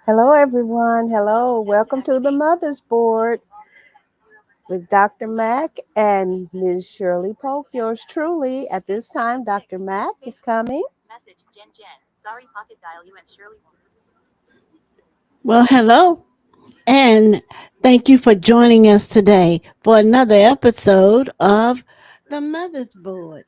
Hello, everyone. Hello. Welcome to the Mother's Board with Dr. Mack and Ms. Shirley Polk. Yours truly. At this time, Dr. Mack is coming. Well, hello, and thank you for joining us today for another episode of the Mother's Board.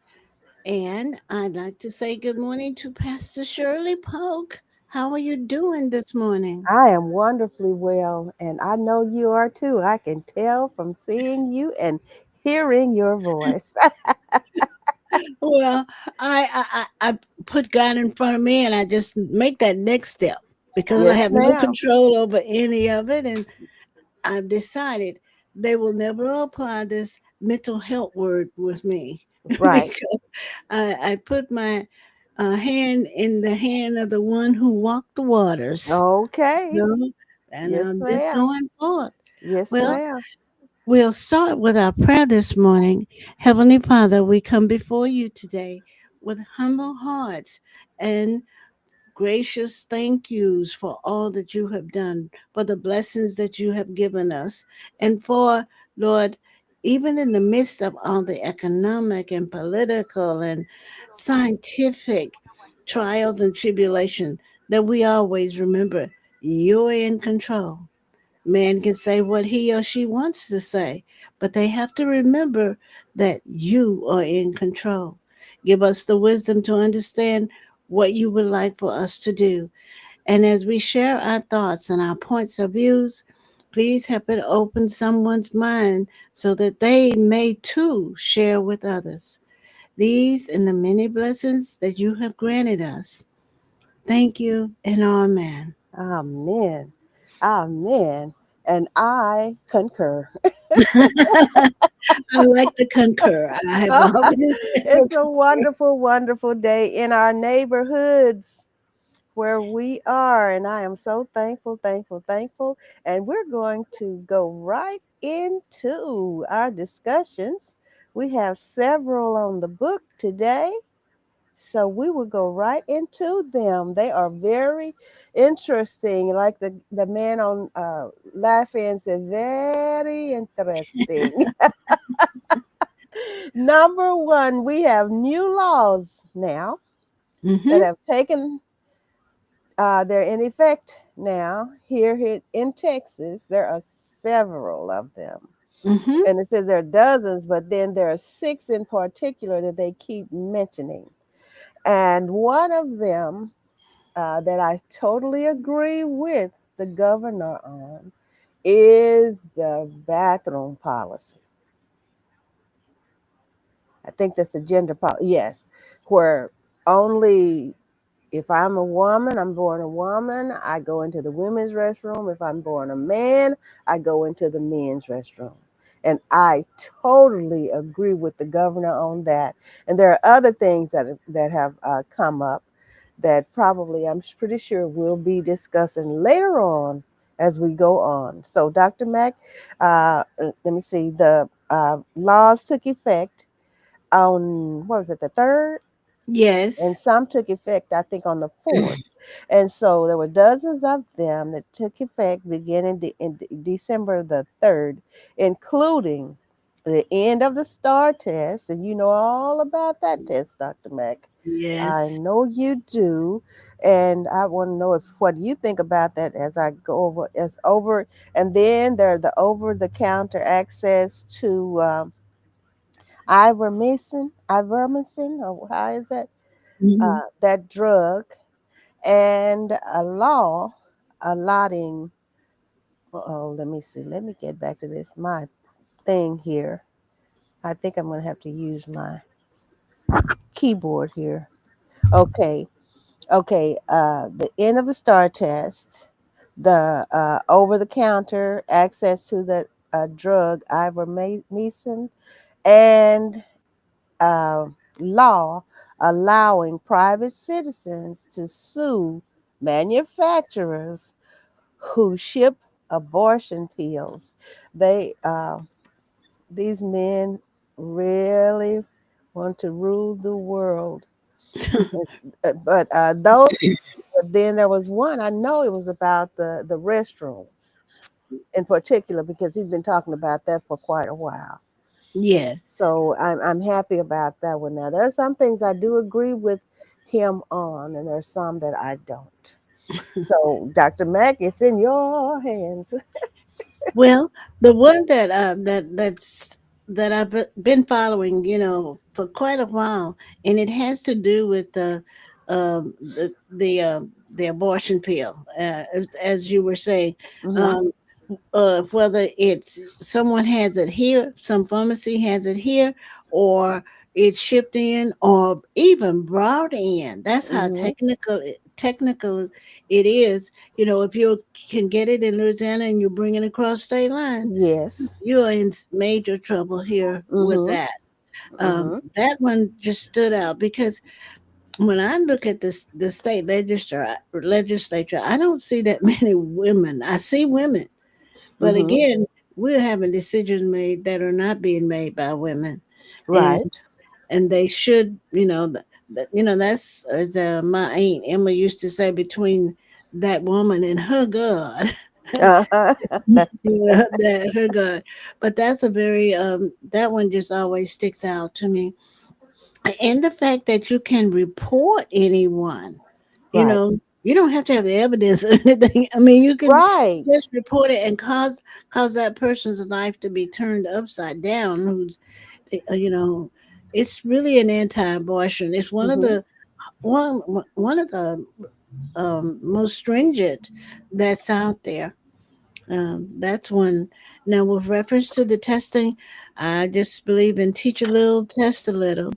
And I'd like to say good morning to Pastor Shirley Polk. How are you doing this morning? I am wonderfully well, and I know you are too. I can tell from seeing you and hearing your voice. Well, I put God in front of me, and I just make that next step because I Yes, have no ma'am. control over any of it, and I've decided they will never apply this mental health word with me Right. because I put my hand in the hand of the one who walked the waters, Okay. you know, and Yes, I'm just ma'am. going forth. Yes, Well, ma'am. we'll start with our prayer this morning. Heavenly Father, we come before you today with humble hearts and gracious thank yous for all that you have done, for the blessings that you have given us, and for, Lord, even in the midst of all the economic and political and scientific trials and tribulation, that we always remember you're in control. Man can say what he or she wants to say, but they have to remember that you are in control. Give us the wisdom to understand what you would like for us to do. And as we share our thoughts and our points of views, please help it open someone's mind so that they may too share with others. These and the many blessings that you have granted us. Thank you and amen. Amen. Amen. And I concur. I like to concur. I have always never It's a wonderful, wonderful day in our neighborhoods where we are. And I am so thankful, thankful, thankful. And we're going to go right into our discussions. We have several on the book today. So we will go right into them. They are very interesting. Like the man on Laughing said, very interesting. Number one, we have new laws now that mm-hmm, have taken, they're in effect now here in Texas. There are several of them. mm-hmm, And it says there are dozens, but then there are six in particular that they keep mentioning. And one of them that I totally agree with the governor on is the bathroom policy. I think that's a gender policy. Yes, where only if I'm a woman, I'm born a woman, I go into the women's restroom. If I'm born a man, I go into the men's restroom. And I totally agree with the governor on that. And there are other things that have come up that probably I'm pretty sure we'll be discussing later on as we go on. So, Dr. Mack, let me see, the laws took effect on, what was it, the 3rd? And yes. some took effect, I think, on the 4th. And so there were dozens of them that took effect beginning in December the 3rd, including the end of the STAR test. And you know all about that test, Dr. Mack. I Yes. know you do. And I want to know if what you think about that as I go over. It's over. And then there are the over the counter access to ivermectin, or how is that? Mhm. That drug, and a law allotting, oh, let me see, let me get back to this, my thing here. I think I'm going to have to use my keyboard here. Okay, okay, the end of the STAR test, the over the counter access to the drug ivermectin, and uh, law allowing private citizens to sue manufacturers who ship abortion pills. They these men really want to rule the world. But those But then there was one, I know it was about the restrooms in particular because he's been talking about that for quite a while. Yes. So I'm happy about that one. Now there are some things I do agree with him on, and there's some that I don't. So Dr. Mack, it's in your hands. Well, the one that I've been following, for quite a while, and it has to do with the abortion pill, as you were saying. Hmm. Um, Whether it's someone has it here, some pharmacy has it here, or it's shipped in, or even brought in. That's how Hmm. technical it is. If you can get it in Louisiana and you bring it across state lines, Yes. you are in major trouble here with Hmm. that. Hmm. That one just stood out because when I look at the state legislature, I don't see that many women. I see women, but Hmm. again, we're having decisions made that are not being made by women, and Right. they should, that's as my aunt Emma used to say, between that woman and her God. Uh-huh. That her God. But that's a very that one just always sticks out to me, and the fact that you can report anyone. you Right. know you don't have to have evidence or anything. I mean, you can Right. just report it and cause that person's life to be turned upside down. Who's you know It's really an anti-abortion. It's Hmm. one one of the most stringent that's out there. That's one. Now, with reference to the testing, I just believe in teach a little, test a little.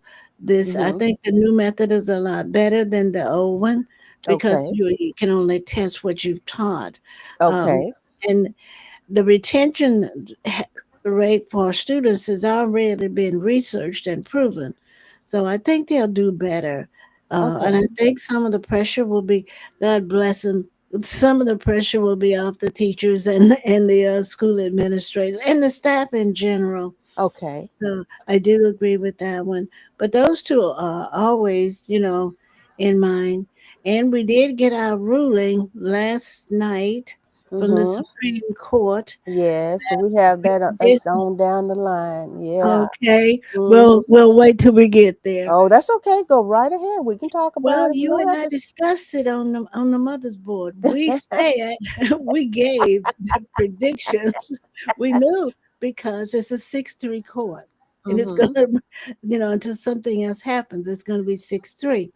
I Hmm. think the new method is a lot better than the old one, because Okay. you can only test what you've taught. Um, Okay. and the retention rate for students has already been researched and proven. So I think they'll do better. And I Okay. think some of the pressure will be, God bless them, some of the pressure will be off the teachers and the school administrators and the staff in general. Okay. So I do agree with that one. But those two are always, in mind. And we did get our ruling last night from the Hmm. Supreme Court. Yes. So we have that This on down the line. Yeah. Okay. Hmm. We'll wait till we get there. Oh, that's okay. Go right ahead. We can talk about Well, it. We you don't and have I to. discussed it on the mother's board. We said we gave the predictions. We knew, because it's a 6-3 court, and it's Hmm. gonna, until something else happens, it's gonna be 6-3.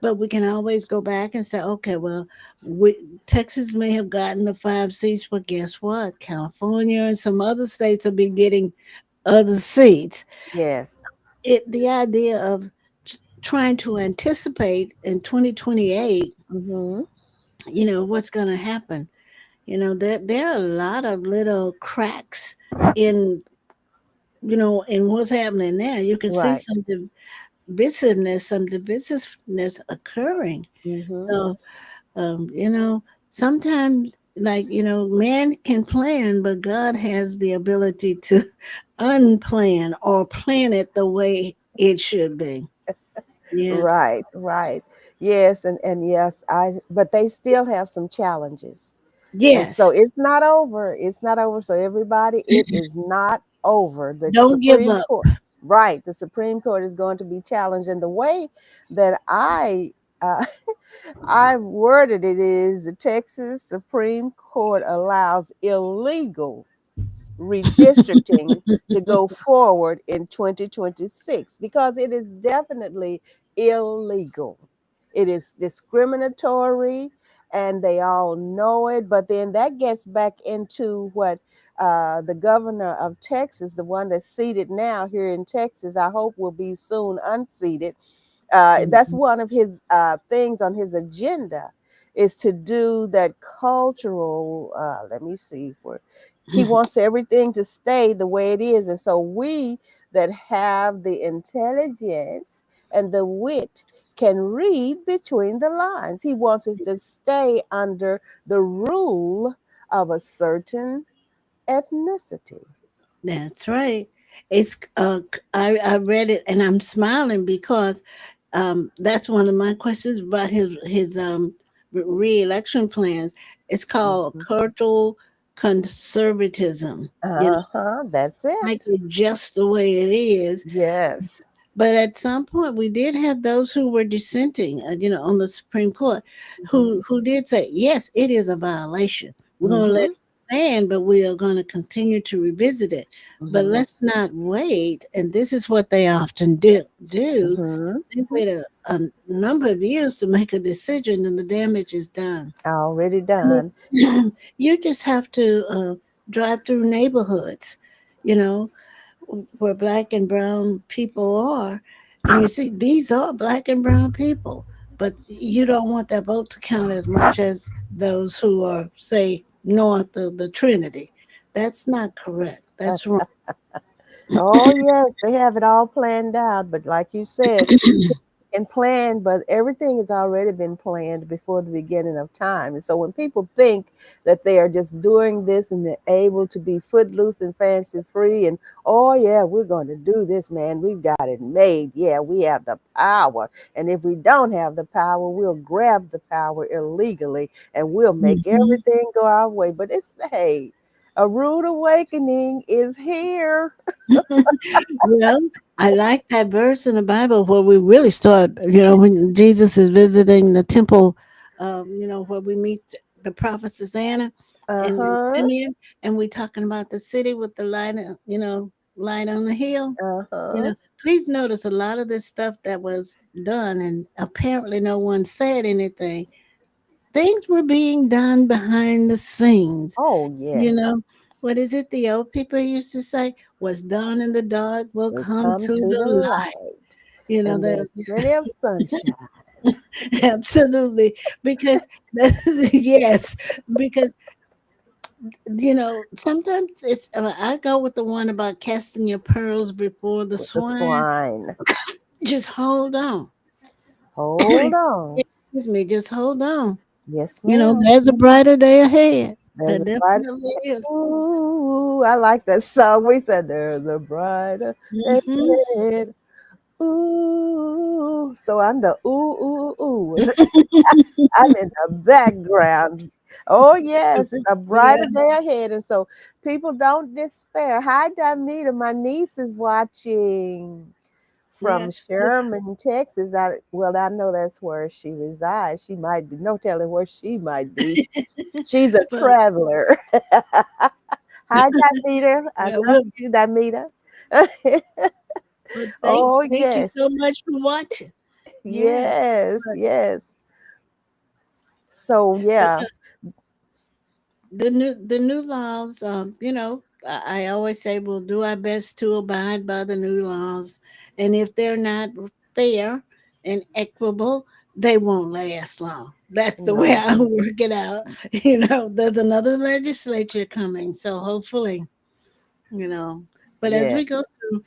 But we can always go back and say, okay, well, Texas may have gotten the 5 seats, but guess what? California and some other states will be getting other seats. Yes. The idea of trying to anticipate in 2028, Hmm. what's going to happen. There are a lot of little cracks in, in what's happening there. You can see Right. some divisiveness occurring. Hmm. So, sometimes, like, man can plan, but God has the ability to unplan or plan it the way it should be. Yeah. Right. Right. Yes. And yes, but they still have some challenges. And so Yes. it's not over. It's not over. So everybody, it is not over. The Don't give Supreme up. Court, right? The Supreme Court is going to be challenged. And the way that uh, I worded it is the Texas Supreme Court allows illegal redistricting to go forward in 2026 because it is definitely illegal. It is discriminatory and they all know it. But then that gets back into what the governor of Texas, the one that's seated now here in Texas, I hope will be soon unseated. That's Mhm. one of his things on his agenda is to do that cultural. Let me see where he wants everything to stay the way it is, and so we that have the intelligence and the wit can read between the lines. He wants us to stay under the rule of a certain ethnicity. That's right. I read it and I'm smiling because that's one of my questions about his re-election plans. It's called Mhm. cultural conservatism. That's Like it. it just the way it is. Yes. But at some point, we did have those who were dissenting, on the Supreme Court, Mhm. who did say, yes, it is a violation. We're going to let Mhm. it stand, but we are going to continue to revisit it. But Mhm. let's not wait. And this is what they often do. Mhm. They wait a number of years to make a decision, and the damage is done. Already I mean, done. you just have to drive through neighborhoods, you know, where black and brown people are. And you see, these are black and brown people, but you don't want that vote to count as much as those who are, say, north of the Trinity. That's not correct. That's wrong. Oh yes, they have it all planned out. But like you said, and planned, but everything has already been planned before the beginning of time. And so when people think that they are just doing this and they're able to be footloose and fancy free, and oh yeah, we're going to do this, man, we've got it made. Yeah, we have the power. And if we don't have the power, we'll grab the power illegally and we'll make Mhm. everything go our way. But it's, hey, a rude awakening is here. Well, I like that verse in the Bible where we really start, when Jesus is visiting the temple, where we meet the prophet Susanna and then Uh-huh. Simeon, and we talking about the city with the light, light on the hill. Uh-huh. Please notice a lot of this stuff that was done, and apparently no one said anything. Things were being done behind the scenes. Oh You yes. know, what is it the old people used to say? What's done in the dark will Will come come to to the the light. light, and There's there's plenty of sunshine. absolutely because yes, because sometimes I go with the one about casting your pearls before the With the swine. swine. Just hold on. Hold on. Excuse me, just hold on. Yes, ma'am. There's a brighter day ahead. There There's a brighter. definitely is. Ooh, I like that song. We said there's a brighter day Hmm. ahead. Ooh. So I'm the ooh, ooh, ooh. I'm in the background. Oh, yes, a Yeah. brighter day ahead. And so people don't despair. Hi, Damita. My niece is watching Yeah. from Just Sherman, Texas. Well, I know that's where she resides. She might be, no telling where she might be. She's a but traveler. Hi, Damita. I yeah, love you, Damita. but Oh, thank you so yes. much for watching. Yeah. Yes, But yes. So, but yeah. the new laws, I always say we'll do our best to abide by the new laws, and if they're not fair and equitable, they won't last long. That's the way No. I work it out. There's another legislature coming, so hopefully, you know. But as we go Yes. through,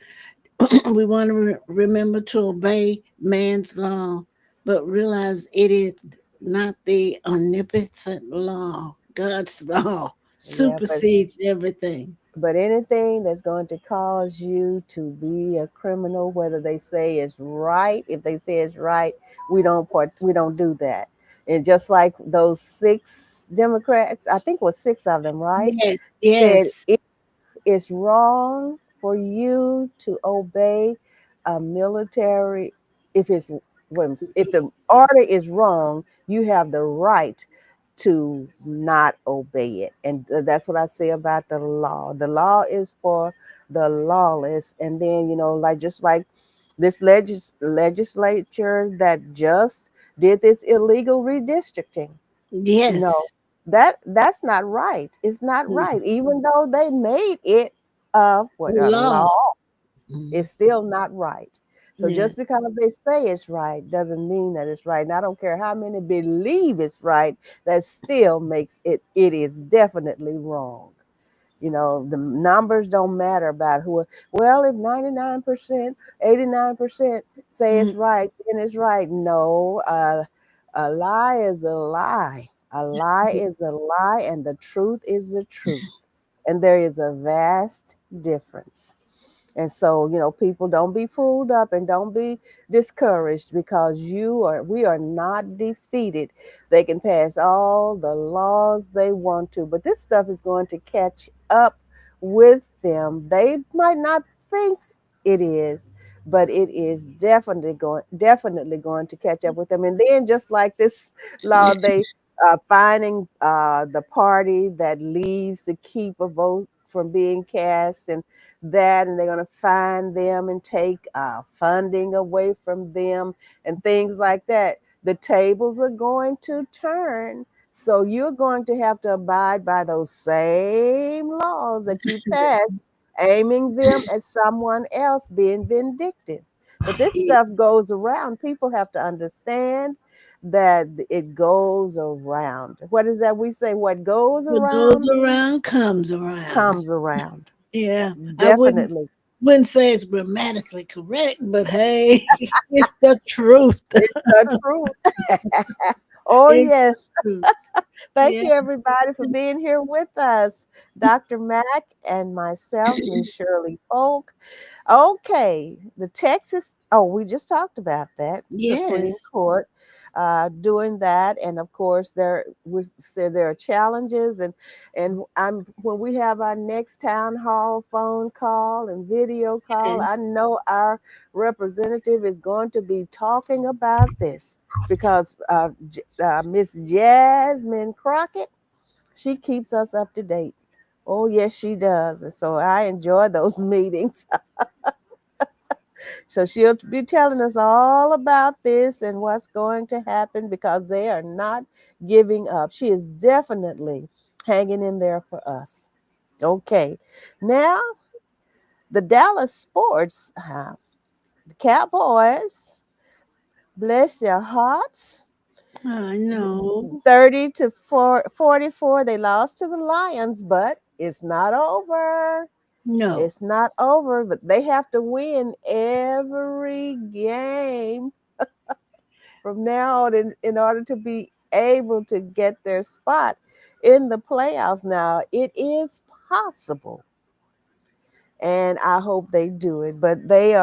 we want to remember to obey man's law, but realize it is not the omnipotent law. God's law Yeah, but supersedes everything. anything that's going to cause you to be a criminal, whether they say it's right, if they say it's right, we don't do that. And just like those six Democrats, I think it was six of them, right, Yes, said yes, it's wrong for you to obey a military if it's if the order is wrong, you have the right to not obey it. And that's what I say about the law. The law is for the lawless. And then, like just like this legislature that just did this illegal redistricting, you know, yes. that's not right. It's not Mm, right. Even though they made it the a law. law, Mm, it's still not right. So yeah. just because they say it's right doesn't mean that it's right. And I don't care how many believe it's right, that still makes it is definitely wrong. The numbers don't matter about who. Well, if 99%, 89% say Mm, it's right, then it's right. No, a lie is a lie. A lie is a lie, and the truth is the truth. And there is a vast difference. And so, people, don't be fooled up and don't be discouraged, because we are not defeated. They can pass all the laws they want to, but this stuff is going to catch up with them. They might not think it is, but it is definitely going to catch up with them. And then, just like this law, they finding the party that leaves to keep a vote from being cast, and they're going to fine them and take funding away from them and things like that. The tables are going to turn. So you're going to have to abide by those same laws that you passed, aiming them at someone else being vindictive. But this stuff goes around. People have to understand that it goes around. What is that we say? What goes What goes around around comes around. comes around. Yeah, I Definitely. wouldn't say it's grammatically correct, but hey, it's the truth. It's the truth. Oh, It's yes. the truth. Thank Yeah. you, everybody, for being here with us. Dr. Mack and myself, Miss Shirley Polk. Okay, the Texas, oh, we just talked about that. Supreme Yes. Court doing that. And of course, we said there are challenges. And when we have our next town hall phone call and video call, I Yes. know our representative is going to be talking about this, because Miss Jasmine Crockett, she keeps us up to date. Oh, yes, she does. And so I enjoy those meetings. So she'll be telling us all about this and what's going to happen, because they are not giving up. She is definitely hanging in there for us. Okay. Now, the Dallas Sports, the Cowboys, bless their hearts, I know. 30 to 44, they lost to the Lions, but it's not over. No. It's not over, but they have to win every game from now on, in order to be able to get their spot in the playoffs. Now, it is possible, and I hope they do it, but they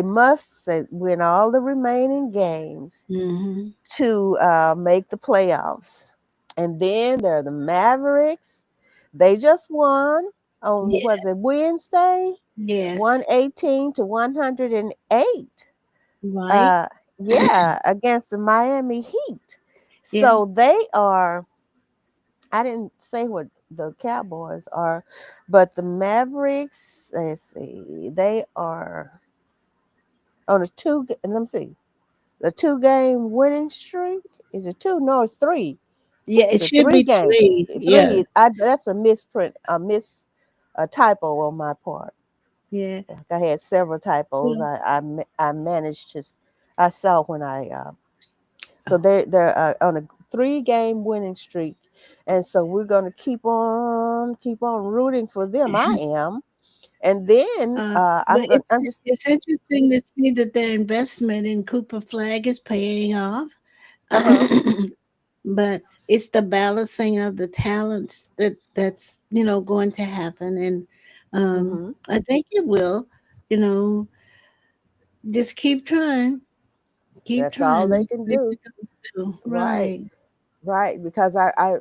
must win all the remaining games Hmm. to make the playoffs. And then there are the Mavericks. They just won on, Yeah. was it Wednesday? Yes. 118 to 108. Right. Uh, yeah, against the Miami Heat. Yeah. So they are, I didn't say what the Cowboys are, but the Mavericks, let's see, they are on let me see, the 2 game winning streak. Is it two? No, it's three. I Yeah. think It it's a should three be game. three. Yeah. Three. That's a misprint, a typo on my part. Yeah. Like, I had several typos. Well, I managed to. I saw when I so they're on a 3 game winning streak, and so we're gonna keep on rooting for them. I am, and then but I'm just it's interesting to see that their investment in Cooper Flag is paying off. uh-huh. But it's the balancing of the talents that's going to happen, and Hmm. I think it will. You know, just keep That's all trying. they That's can what do. you're gonna do. Right, Right. right. Because I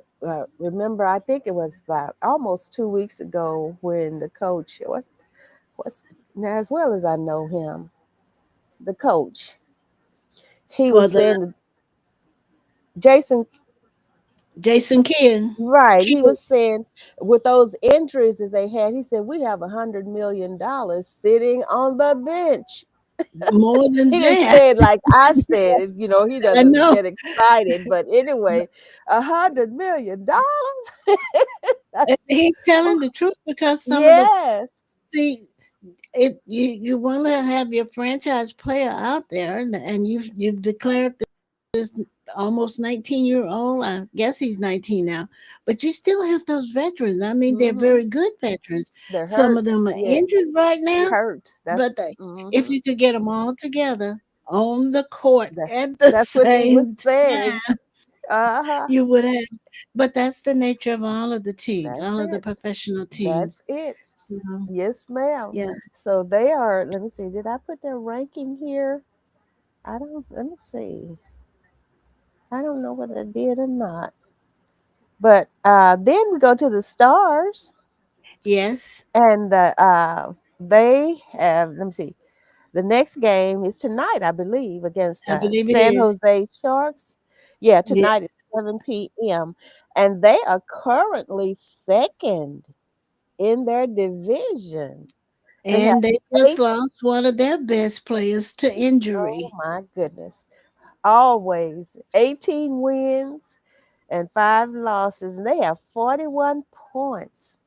remember, I think it was about almost 2 weeks ago, when the coach, what's now, as well as I know him, the coach, he For was the saying that Jason. Jason Right. He Kidd, was saying, with those injuries that they had, he said, we have $100 million sitting on the bench. more than He didn't that. say it like I said it. He I doesn't know. get excited. But anyway, $100 million. And That's, he's telling the truth because some of the yes. see you want to have your franchise player out there, and you've declared this almost 19-year-old. I guess he's 19 now, but you still have those veterans. I mean, they're Hmm. very good veterans. They're Some hurt. of them are Yeah, injured right now, hurt. but That's if hmm you could get them all together on the court that's at the that's what he was same saying. time, Uh-huh. you would have. But that's the nature of all of the teams, That's all of the it. professional teams. That's it. snow. Yes, ma'am. Yeah. So they are, let me see, did I put their ranking here? I don't, let me see. I don't know whether I did or not. But then we go to the stars, Yes, and they have, let me see, the next game is tonight, I believe, against I believe it San is. Jose Sharks. Yeah, Yeah. tonight at 7 p.m. And they are currently second in their division. They have And they just eight, lost one of their best players to oh injury. my goodness, always 18 wins and 5 losses. And they have 41 points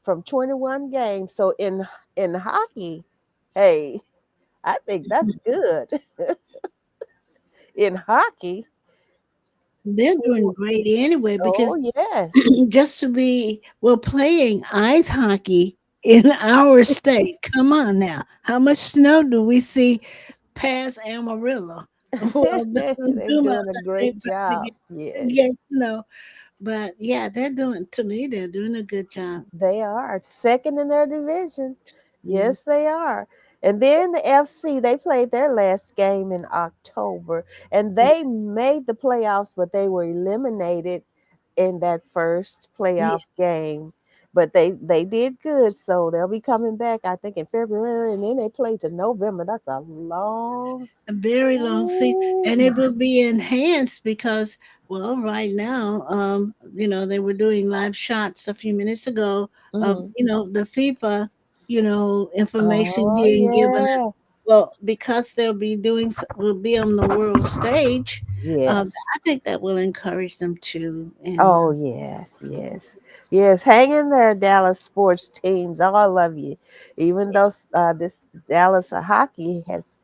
from 21 games. So in hockey, hey, I think that's good. In hockey, They're doing 21, great anyway oh because yes. just to be well playing ice hockey in our state. Come on now. How much snow do we see past Amarillo? Well, They're Dumas, doing a they great trying job. to get Yes. snow. But yeah, they're doing to me, they're doing a good job. They are second in their division. Mm. Yes, they are. And then the FC, they played their last game in October and Yeah, they made the playoffs, but they were eliminated in that first yeah, playoff game. But they did good, so they'll be coming back, I think, in February, and then they play to November. That's a long, a very long season, oh and it my. will be enhanced because, well, right now, they were doing live shots a few minutes ago of, Mhm. the FIFA, information Oh being given. yeah, Well, because will be on the world stage. yes. I think that will encourage them too, and Oh yes, yes, yes. Hang in there, Dallas sports teams. All of you. Even though this Dallas hockey has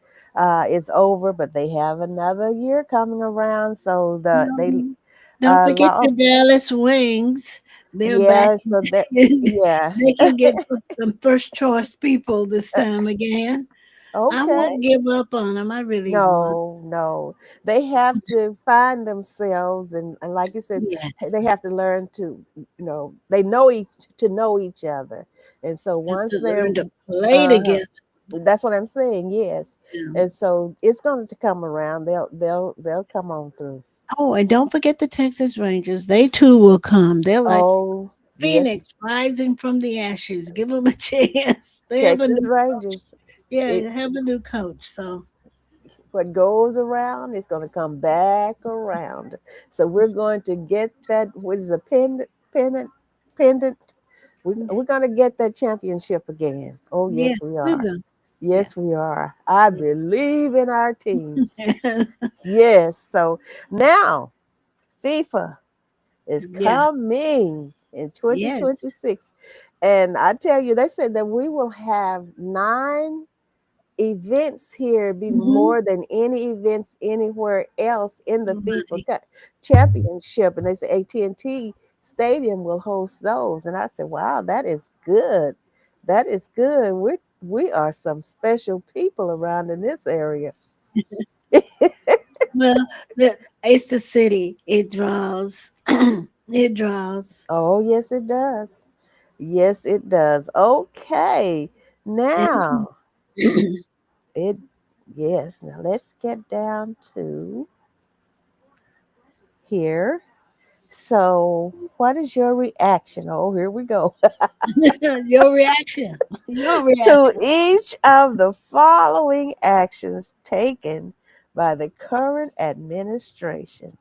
is over, but they have another year coming around. So they um, don't forget your lost. Dallas Wings. They're back. Yes, so that yeah. They can get some first choice people this time again. I Okay. won't give up on them. I really won't. No, no. They have to find themselves, and like you said, Yes. they have to learn to, they know each other. And so Have once to they're, learn to play uh, together. that's what I'm saying. Yes, Yeah. and so it's going to come around. They'll come on through. Oh, and don't forget the Texas Rangers. They too will come. They're like Oh yes, Phoenix rising from the ashes. Give them a chance. They have a Texas new, Rangers. yeah, It they have a new coach. So what goes around is going to come back around. So we're going to get that. What is a pendant? We're going to get that championship again. Oh, yeah, yes, we we are. will. Yeah. Yes, we are. I Yeah. believe in our teams. Yes. So now FIFA is Yeah. coming in Yes. 2026. And I tell you, they said that we will have 9 events here, be Hmm. more than any events anywhere else in the FIFA Right. championship. And they say AT&T Stadium will host those. And I said, wow, that is good. That is good. We are some special people around in this area. Well, it's the city. It draws. It draws. Oh, yes, it does. Yes, it does. Okay. And Now, it, yes, now let's get down to here. So, what is your reaction? Oh, here we go. your reaction. Your To reaction. each of the following actions taken by the current administration.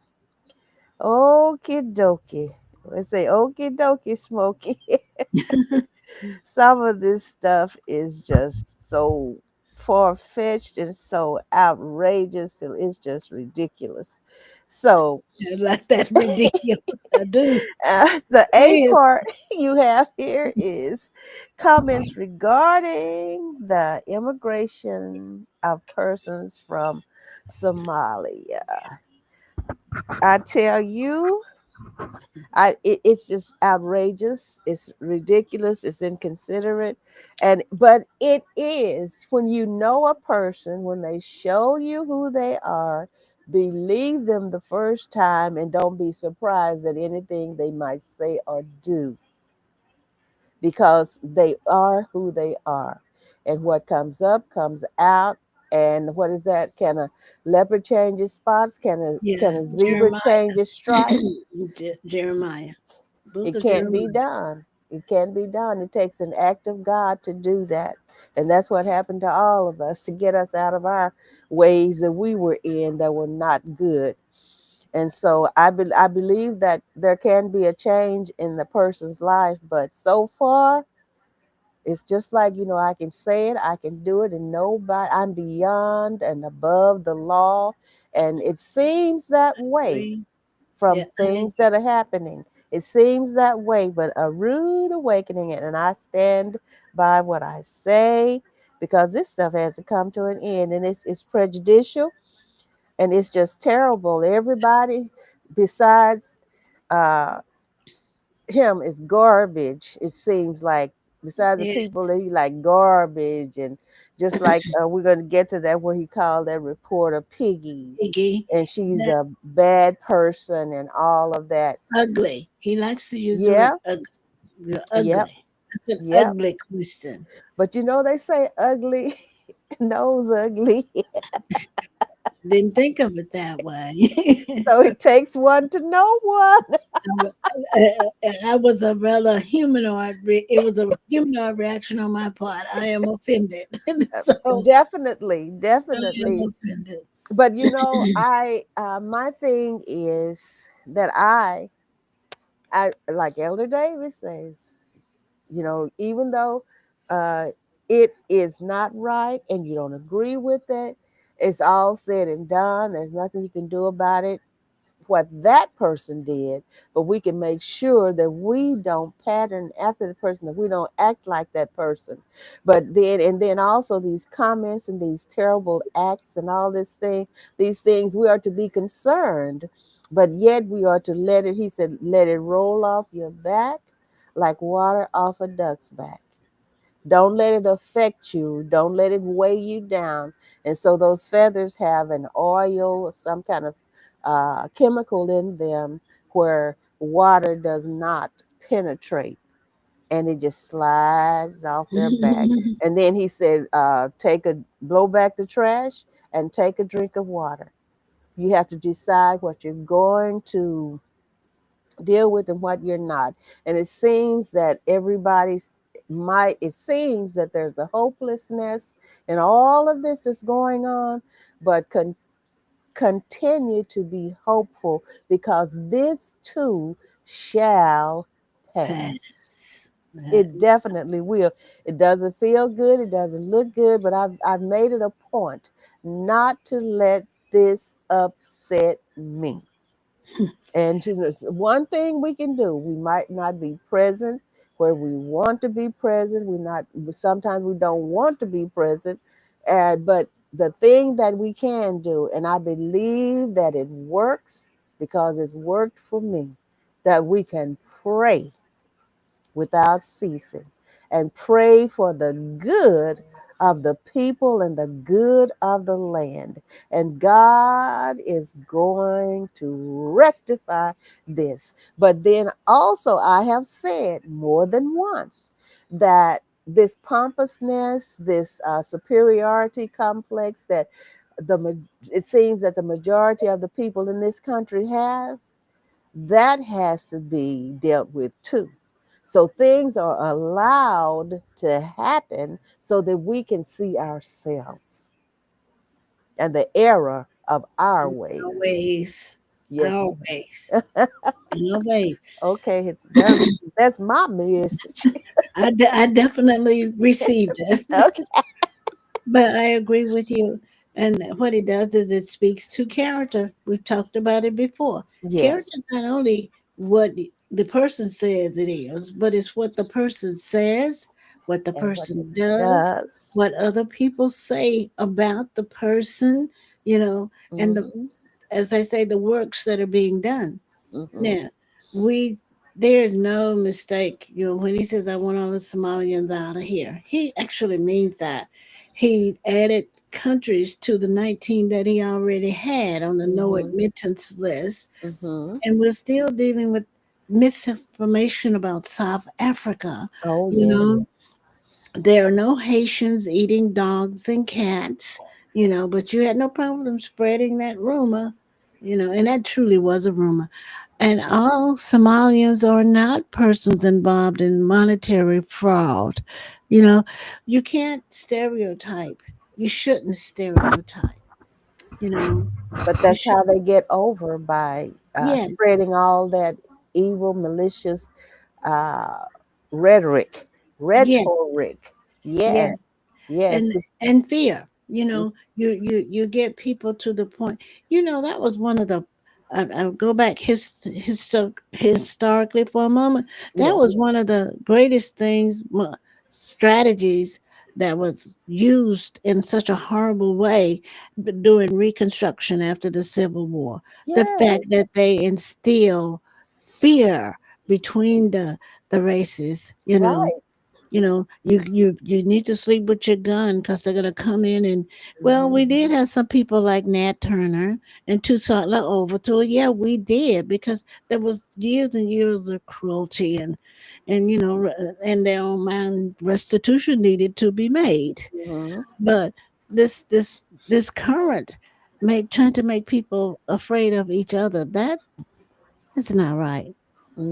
Okie dokie. Let's say okie dokie, Smokey. Some of this stuff is just so far fetched and so outrageous. It's just ridiculous. So, I like that ridiculous. I do. the A It part you have here is comments regarding the immigration of persons from Somalia. I tell you, it's just outrageous. It's ridiculous. It's inconsiderate, and but it is when you know a person when they show you who they are. Believe them the first time, and don't be surprised at anything they might say or do. because they are who they are. And what comes up comes out. And what is that? Can a leopard change his spots? Can Yeah, a zebra change Jeremiah. his stripes? Jeremiah. Book It of can't be Jeremiah. done. It can't be done. It takes an act of God to do that. And that's what happened to all of us, to get us out of our ways that we were in that were not good. And so I believe that there can be a change in the person's life, but so far, it's just like, I can say it, I can do it, and nobody, I'm beyond and above the law. And it seems that way Agree. from Yeah, I things agree. that are happening. It seems that way, but a rude awakening, and I stand by what I say, because this stuff has to come to an end, and it's prejudicial, and it's just terrible. Everybody besides uh, him is garbage. It seems like, besides the people Yes. that he like garbage, and just like we're gonna get to that where he called that reporter piggy, Iggy. and she's That a bad person and all of that. ugly. He likes to use the word Yeah, ugly. You're yep, ugly. That's an yep. ugly question. But they say ugly knows ugly. Didn't think of it that way. So it takes one to know one. I was a rather humanoid. It was a humanoid reaction on my part. I am offended. So Definitely, I am definitely. offended. But I my thing is that I like Elder Davis says, even though uh, it is not right and you don't agree with it, it's all said and done. There's nothing you can do about it, what that person did, but we can make sure that we don't pattern after the person, that we don't act like that person. But then also these comments and these terrible acts and all these things, we are to be concerned, but yet we are to let it, he said, let it roll off your back like water off a duck's back. Don't let it affect you. Don't let it weigh you down. And so those feathers have an oil, some kind of chemical in them where water does not penetrate, and it just slides off their back. And then he said, blow back the trash and take a drink of water. You have to decide what you're going to deal with and what you're not. And it seems that it seems that there's a hopelessness in all of this that's going on, but continue to be hopeful, because this too shall pass. Pass. It definitely will. It doesn't feel good, it doesn't look good, but I've made it a point not to let this upset me. And one thing we can do, we might not be present where we want to be present. Sometimes we don't want to be present. But the thing that we can do, and I believe that it works because it's worked for me, that we can pray without ceasing, and pray for the good of the people and the good of the land. And God is going to rectify this. But then also, I have said more than once that this pompousness, this superiority complex that it seems that the majority of the people in this country have, that has to be dealt with too. So things are allowed to happen so that we can see ourselves and the error of our ways. Always. Yes. Always. Always. Okay, that's my message. I definitely received it. Okay. But I agree with you. And what it does is it speaks to character. We've talked about it before. Character Yes. is not only what the person says it is, but it's what the person says, what the And what it person does, does. what other people say about the person, you know, and Mm-hmm. as I say, the works that are being done. Mm-hmm. Now, we there is no mistake. When he says, "I want all the Somalians out of here," he actually means that. He added countries to the 19 that he already had on the no Mm-hmm. admittance list, Mm-hmm. and we're still dealing with. misinformation about South Africa. Oh, You know, yes. there are no Haitians eating dogs and cats, but you had no problem spreading that rumor, and that truly was a rumor. And all Somalians are not persons involved in monetary fraud. You know, you can't stereotype. You shouldn't stereotype. You know, But you that's should. how they get over by Yes, spreading all that evil, malicious uh, rhetoric. yes, Rhetoric. yes. Yes. Yes. And fear, you get people to the point, that was one of the I'll go back historically for a moment. That Yes. was one of the greatest things, strategies that was used in such a horrible way during Reconstruction after the Civil War. The fact Yes. that they instill fear between the races, Right. you need to sleep with your gun because they're gonna come in and, well, Hmm. we did have some people like Nat Turner and Toussaint L'Ouverture. Yeah, we did, because there was years and years of cruelty, and and their own mind restitution needed to be made. Hmm. But this current make trying to make people afraid of each other, that is not right.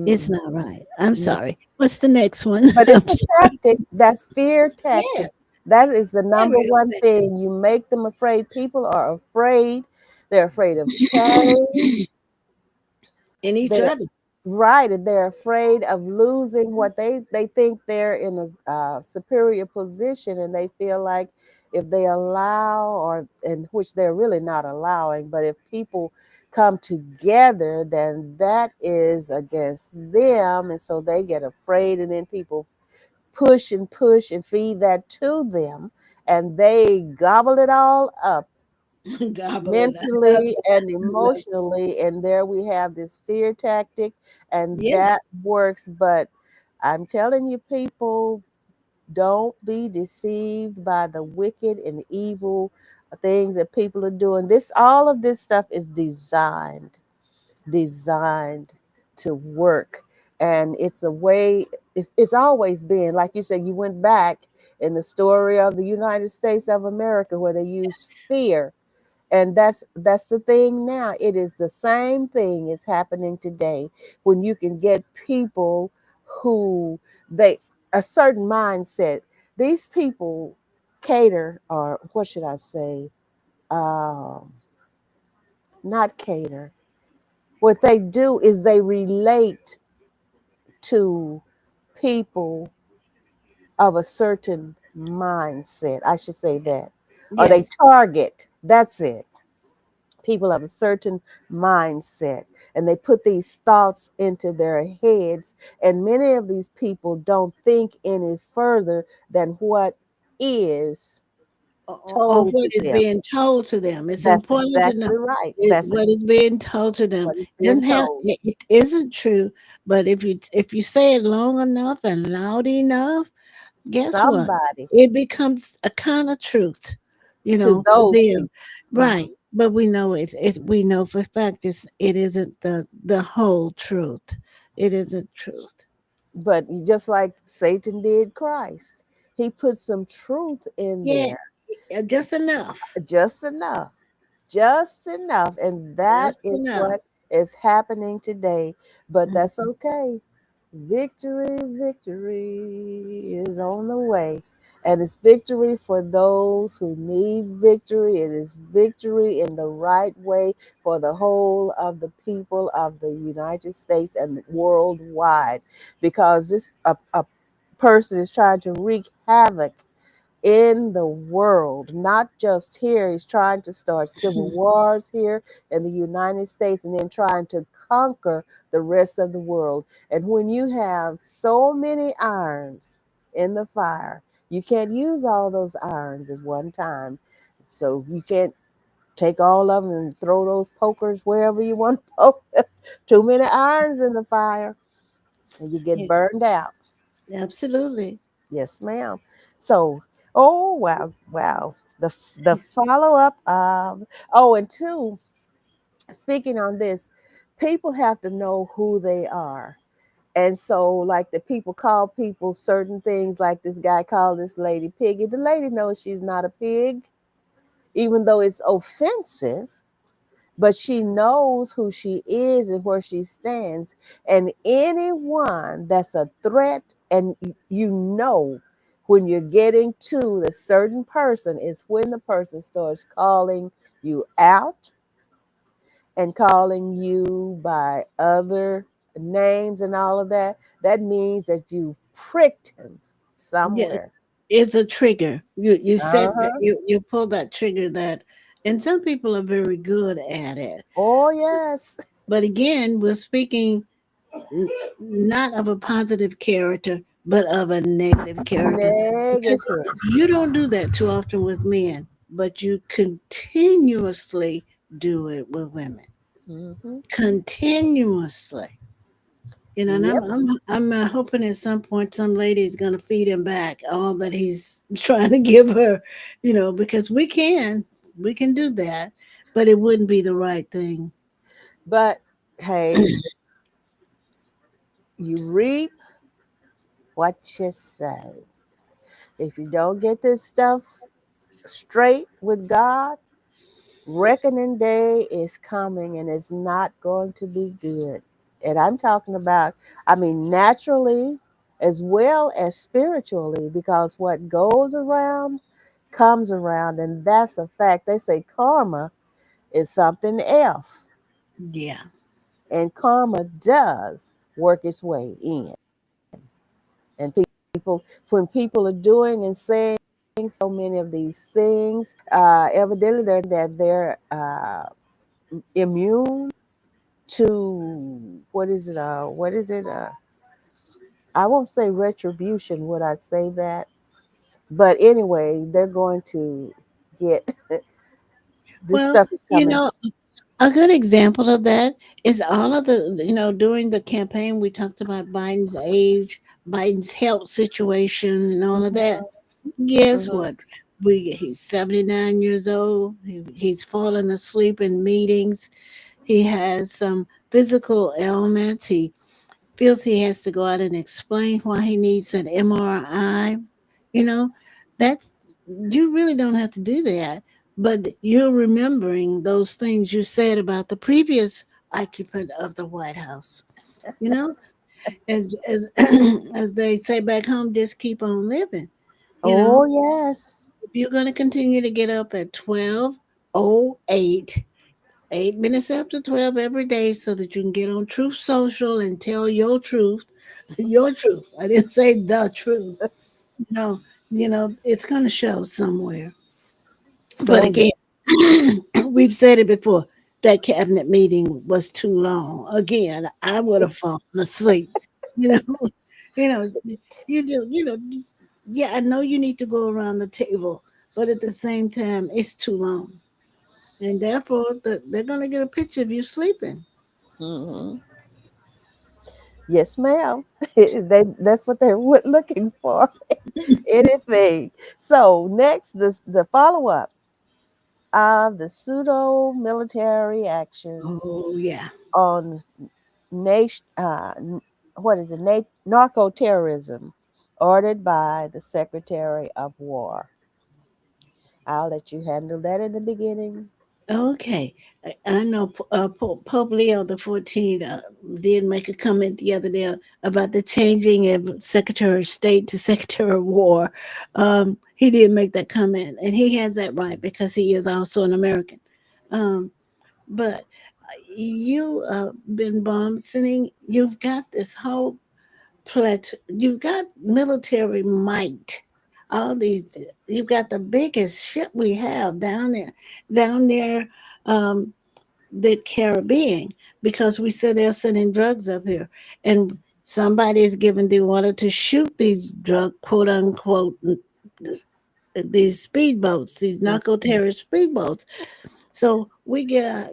It's Mm-mm. not right. I'm No. sorry. What's the next one? But it's I'm a sorry. tactic. That's fear Yeah, tactic. That is the number very one effective. thing. You make them afraid. People are afraid. They're afraid of change. And each They're other. right, and they're afraid of losing what they think they're in a superior position, and they feel like if they allow, or in which they're really not allowing, but if people come together, then that is against them, and so they get afraid, and then people push and feed that to them, and they gobble it all up Gobble it up. mentally and I love it. emotionally. And there we have this fear tactic, and Yes. that works. But I'm telling you, people, don't be deceived by the wicked and evil things that people are doing. This, all of this stuff is designed to work. And it's a way, it's always been, like you said, you went back in the story of the United States of America where they used fear. And that's the thing now. It is the same thing is happening today, when you can get people who, they, a certain mindset. These people cater, or what should I say, um, not cater. What they do is they relate to people of a certain mindset. I should say that. Or they Yes. target, that's it, people of a certain mindset, and they put these thoughts into their heads, and many of these people don't think any further than what is Or told what to is them. being told to them. It's That's important to know exactly right. That's what is being told to them. what is being Doesn't have told. it isn't true, but if you say it long enough and loud enough, guess what? Somebody, It becomes a kind of truth, to for those them. people. Right. Mhm. But we know we know for a fact it isn't the whole truth. It isn't truth. But just like Satan did Christ, he put some truth in Yeah, there, just enough. just enough, just enough. And that Just is enough. what is happening today. But Mm. that's okay. Victory, victory is on the way. And it's victory for those who need victory. It is victory in the right way for the whole of the people of the United States and worldwide. Because this a person is trying to wreak havoc in the world, not just here. He's trying to start civil wars here in the United States, and then trying to conquer the rest of the world. And when you have so many irons in the fire, you can't use all those irons at one time. So you can't take all of them and throw those pokers wherever you want to poke. Too many irons in the fire, and you get Yeah, burned out. absolutely. Yes, ma'am. So, oh wow, wow. The follow up of, oh, and two, speaking on this, people have to know who they are. And so, like, the people call people certain things, like this guy called this lady piggy. The lady knows she's not a pig, even though it's offensive, but she knows who she is and where she stands. And anyone that's a threat, and you know, when you're getting to the certain person, is when the person starts calling you out and calling you by other names and all of that. That means that you pricked him Yeah, somewhere. it's a trigger. You Uh said that huh. you pull that trigger that, and some people are very good at it. Oh, yes. But again, we're speaking n- not of a positive character, but of a negative character. Because Negative. you don't do that too often with men, but you continuously do it with women. Hmm. Continuously. And Yep. I'm hoping at some point some lady is gonna feed him back all that he's trying to give her, because we can do that, but it wouldn't be the right thing. But hey, you reap what you sow. If you don't get this stuff straight with God, reckoning day is coming and it's not going to be good. And I'm talking about, I mean, naturally as well as spiritually, because what goes around comes around, and that's a fact. They say karma is something else, Yeah. and karma does work its way in. And people, when people are doing and saying so many of these things, evidently that they're immune to what is it? What is it? I won't say retribution. Would I say that? But anyway, they're going to get this Well, stuff is you coming. know, a good example of that is all of during the campaign, we talked about Biden's age, Biden's health situation, and all of that. Guess Hmm. what? He's 79 years old. He's fallen asleep in meetings. He has some physical ailments. He feels he has to go out and explain why he needs an MRI. You know, that's you really don't have to do that, but you're remembering those things you said about the previous occupant of the White House. You know, as as they say back home, just keep on living. You know, Oh yes. if you're going to continue to get up at 12:08, 8 minutes after 12 every day, so that you can get on Truth Social and tell your truth, your truth. I didn't say the truth. You know, it's going to show somewhere. But Oh yeah. again, we've said it before. That cabinet meeting was too long. Again, I would have fallen asleep. You know, you know, you do, yeah, I know you need to go around the table, but at the same time, it's too long. And therefore, they're going to get a picture of you sleeping. Hmm. Yes, ma'am. That's what they're looking for. Anything. So next, the follow up of the pseudo military actions Oh, yeah. on nation, what is it, narco terrorism, ordered by the Secretary of War. I'll let you handle that in the beginning. Okay. I know Pope Leo the 14th did make a comment the other day about the changing of Secretary of State to Secretary of War. He did make that comment, and he has that right because he is also an American. Um, but you been bomb sending, you've got this whole you've got military might. All these, you've got the biggest ship we have down there, um, the Caribbean, because we said they're sending drugs up here, and somebody is giving the order to shoot these drug, quote unquote, these speedboats, these Mm. narco terrorist speedboats. So we get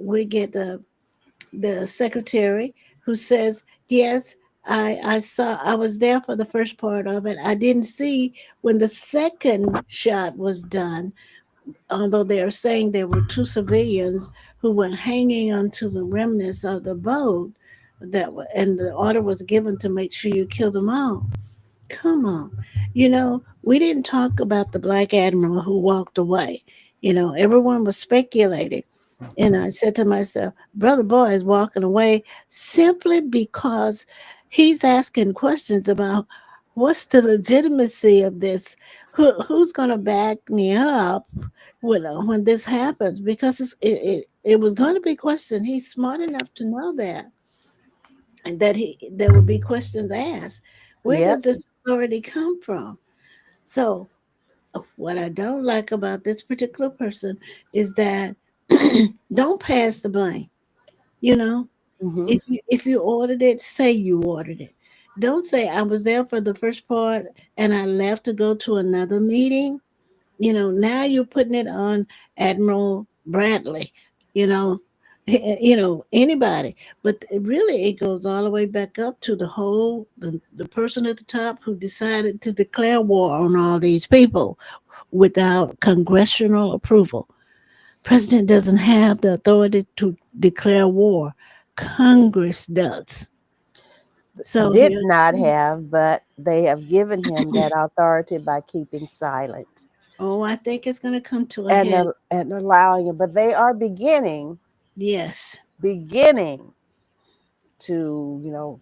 the secretary who says, yes, I was there for the first part of it. I didn't see when the second shot was done, although they are saying there were two civilians who were hanging onto the remnants of the boat. and the order was given to make sure you kill them all. Come on. We didn't talk about the black admiral who walked away. Everyone was speculating. And I said to myself, Brother Boy is walking away simply because he's asking questions about what's the legitimacy of this? Who's going to back me up when this happens? Because it was going to be questioned. He's smart enough to know that, and that there will be questions asked. Where Yep. does this authority come from? So, what I don't like about this particular person is that don't pass the blame. You know, Hmm. if you ordered it, say you ordered it. Don't say I was there for the first part and I left to go to another meeting. Now you're putting it on Admiral Bradley. You know, anybody. But really, it goes all the way back up to the person at the top who decided to declare war on all these people without congressional approval. President doesn't have the authority to declare war. Congress does. So Did here, not have, but they have given him that authority by keeping silent oh, I think it's going to come to a head. and allowing it. But they are Yes. beginning to,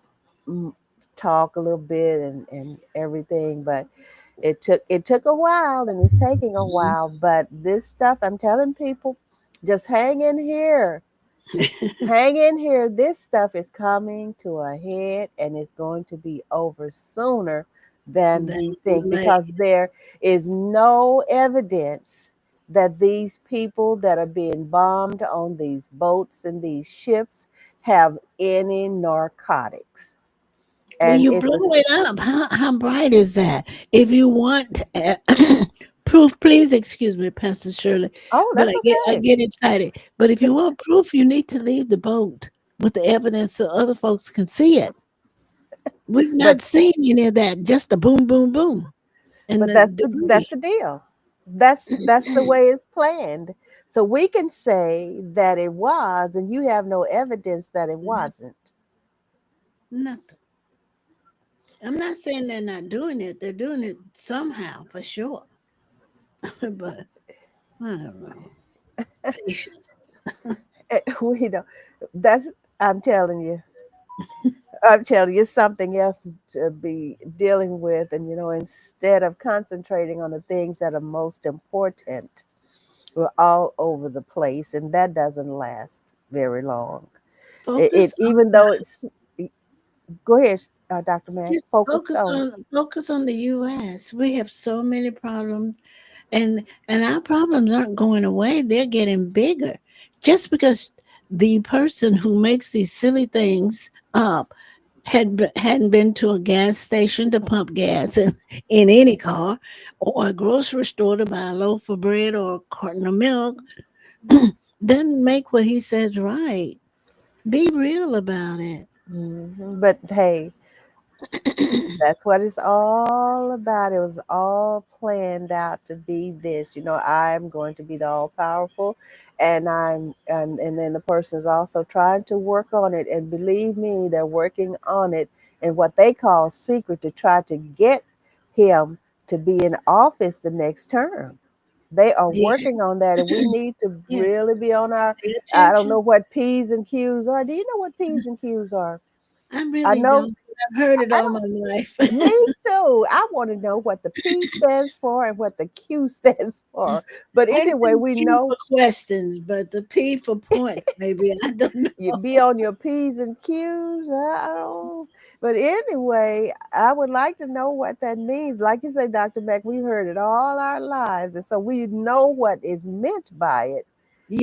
m- talk a little bit and everything. But it took a while, and it's taking a Mhm. while. But this stuff, I'm telling people, just hang in here. Hang in here. This stuff is coming to a head and it's going to be over sooner than Then we you think lay. because there is no evidence that these people that are being bombed on these boats and these ships have any narcotics. Well, And you it's a, blow it up. How bright is that? If you want proof, please excuse me, Pastor Shirley, oh, but that's I okay. get excited. But if you want proof, you need to leave the boat with the evidence so other folks can see it. We've But not seen any of that. Just a boom, boom, boom, and but the that's debris. the deal. That's the way it's planned. So we can say that it was, and you have no evidence that it wasn't. Nothing. I'm not saying they're not doing it. They're doing it somehow for sure. But I don't know. Patience. We don't. That's. I'm telling you. I'm telling you, something else to be dealing with, and instead of concentrating on the things that are most important, we're all over the place, and that doesn't last very long. It Focus even on though it's. Go ahead, Dr. Mack. just Focus on. focus on the U.S. We have so many problems, and our problems aren't going away. They're getting bigger. Just because the person who makes these silly things up hadn't been to a gas station to pump gas in any car, or a grocery store to buy a loaf of bread or a carton of milk, doesn't make what he says right. Be real about it. But hey, that's what it's all about. It was all planned out to be this. I'm going to be the all powerful, and then the person is also trying to work on it. And believe me, they're working on it in what they call secret to try to get him to be in office the next term. They are Yeah, working on that, and we need to yeah. really be on our. Pay I don't know attention. what P's and Q's are. Do you know what P's and Q's are? I I really know. don't. I've heard it I all my life. Me too. I want to know what the P stands for and what the Q stands for. But I can see anyway, the we Q know for questions, but the P for points, maybe I don't you know. be on your P's and Q's. I don't. But anyway, I would like to know what that means. Like you say, Dr. Beck, we've heard it all our lives. And so we know what is meant by it.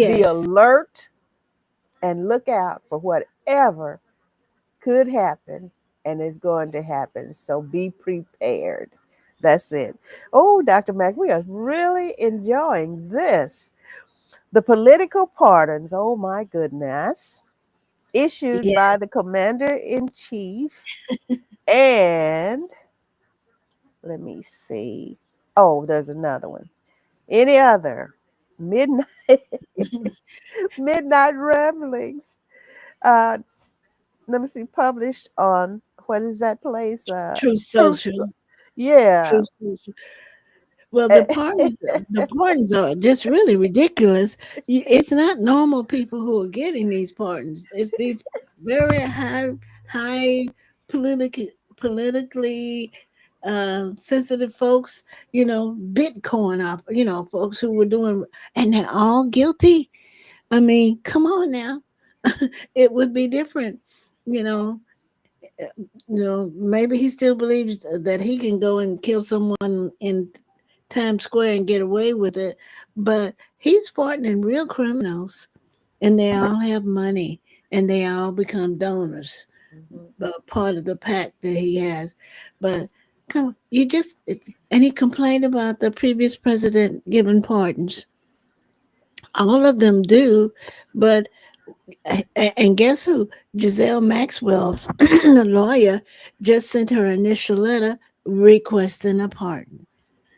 Be Yes, alert and look out for whatever could happen and is going to happen. So be prepared. That's it. Oh, Dr. Mack, we are really enjoying this. The political pardons, oh my goodness, issued yeah. by the commander in chief. And let me see. Oh, there's another one. Any other midnight midnight ramblings. Uh, let me see, published on what is that place? True Truth. Social. Yeah. True Social. Well, the pardons are just really ridiculous. It's not normal people who are getting these pardons. It's these very high politically sensitive folks. Bitcoin up. Folks who were doing, and they're all guilty. I mean, come on now. It would be different. You know, maybe he still believes that he can go and kill someone in Times Square and get away with it, but he's partnering real criminals, and they all have money, and they all become donors, Mhm. part of the pact that he has. But come on, and he complained about the previous president giving pardons. All of them do, but and guess who? Giselle Maxwell's the lawyer just sent her initial letter requesting a pardon.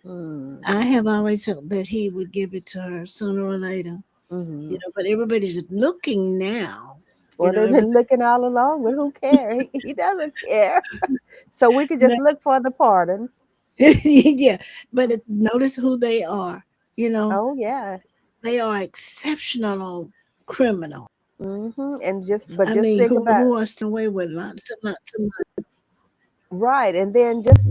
Mm. I have always felt that he would give it to her sooner or later, Mhm. but everybody's looking now. Well, they've Everybody, been looking all along, but who cares? He doesn't care. So we could just look for the pardon. yeah, but notice who they are. You know, Oh yeah. they are exceptional criminals. And just, but I just mean, think about, who are still away with lots of money. right, and then just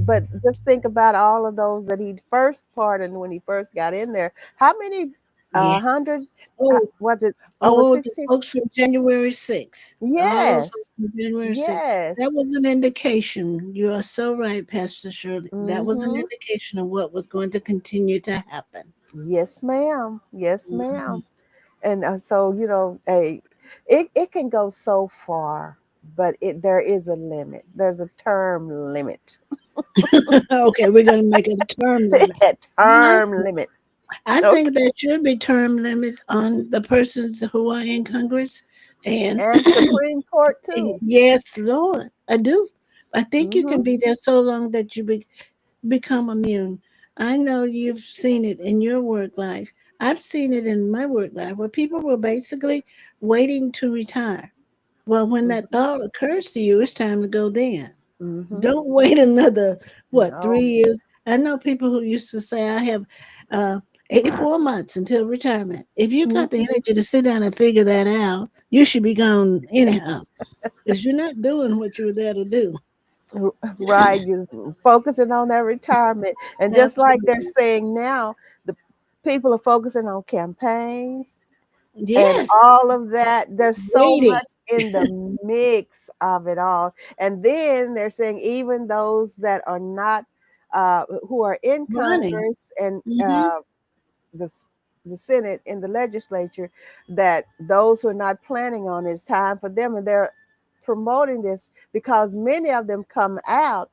think about all of those that he first pardoned when he first got in there. How many Yeah. hundreds Oh, was it? Over oh, the 16? folks from January 6th. All those folks Yes. from January 6th. That Yes. was an indication. You are so right, Pastor Shirley. That was an Mhm. indication of what was going to continue to happen. Yes, ma'am. Yes, Mhm. ma'am. And so hey, it can go so far, but there is a limit. There's a term limit. Okay, we're going to make it a term limit. A Well, term limit. I think Okay. there should be term limits on the persons who are in Congress. And And Supreme Court too. yes, Lord, I do. I think you Mhm. can be there so long that you become immune. I know you've seen it in your work life. I've seen it in my work life where people were basically waiting to retire. Well, when that Mhm. thought occurs to you, it's time to go then. Mhm. Don't wait another, what, No. 3 years? I know people who used to say, I have uh, 84 months until retirement. If you got the Mhm. energy to sit down and figure that out, you should be gone anyhow because you're not doing what you were there to do. Right. You're focusing on that retirement, and just like they're Absolutely. saying now, the people are focusing on campaigns and Yes, all of that. There's so waiting, much in the mix of it all. And then they're saying even those that are not, who are in running. Congress and Hmm. the the Senate and the legislature, that those who are not planning on it, it's time for them, and they're promoting this because many of them come out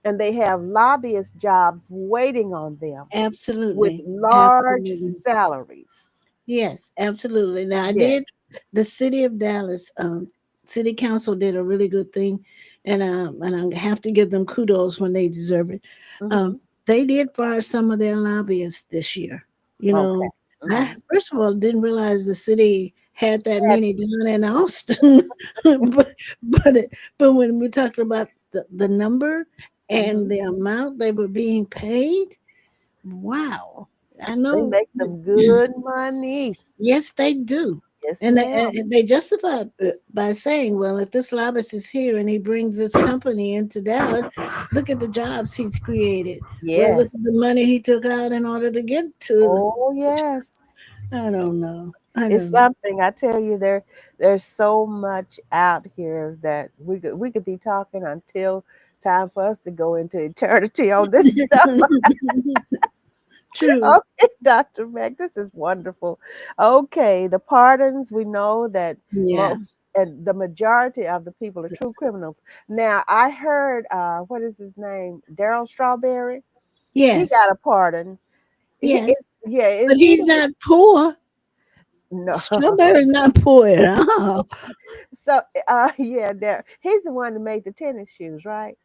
and they have lobbyist jobs waiting on them with Absolutely. large Absolutely. salaries. Yes, absolutely. Now, I Yes. did, the city of Dallas, city council did a really good thing, and I have to give them kudos when they deserve it. Hmm. Um, they did fire some of their lobbyists this year. You Okay. know, I Hmm. first of all didn't realize the city had that many down in Austin, but when we talk about the number and Hmm. the amount they were being paid, wow. I They know. make some good money. Yes, they do. Yes, And ma'am. they justify it by saying, well, if this lobbyist is here and he brings this company into Dallas, look at the jobs he's created. Well, look at Yes. the money he took out in order to get to. Oh, yes. I don't know. I It's don't know. something. I tell you, there's so much out here that we could be talking until time for us to go into eternity on this stuff. True. Okay, Dr. Meg, this is wonderful. Okay, the pardons, we know that Yeah. most and the majority of the people are true criminals. Now, I heard, what is his name? Daryl Strawberry. He Yes. got a pardon. Yes. Yeah, is But he he's the not poor. no? Strawberry's not poor at all. So, yeah, there. He's the one that made the tennis shoes, right?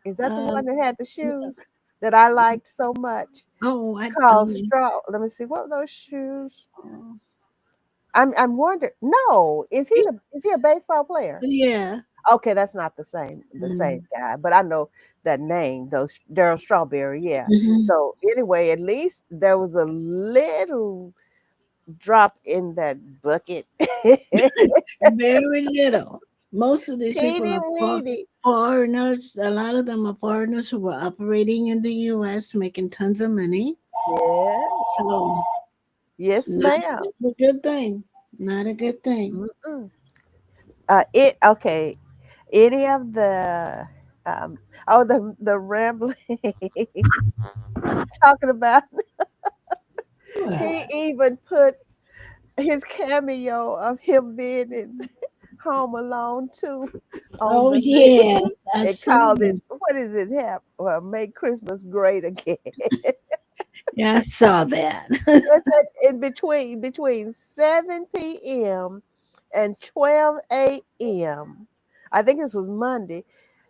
Is that the Uh, one that had the shoes that I liked so much? oh, I Called Straw. Let me see. What were those shoes? I'm wondering. No, is he a baseball player? Yeah. Okay, that's not the same Mm. guy, but I know that name, though. Daryl Strawberry, yeah. Hmm. So anyway, at least there was a little drop in that bucket. Very little. Most of these people Teeny are weeny. foreigners. A lot of them are foreigners who were operating in the U.S., making tons of money. Yes. So, Yes, not ma'am. a good thing. Not a good thing. Mm-mm. It okay. Any of the um the rambling talking about he even put his cameo of him being in Home Alone 2 on Oh the yeah, thing. I It saw called it, that. what is it? Have well, make Christmas great again. Yeah, I saw that. It said in between 7 p.m. and 12 a.m. I think this was Monday.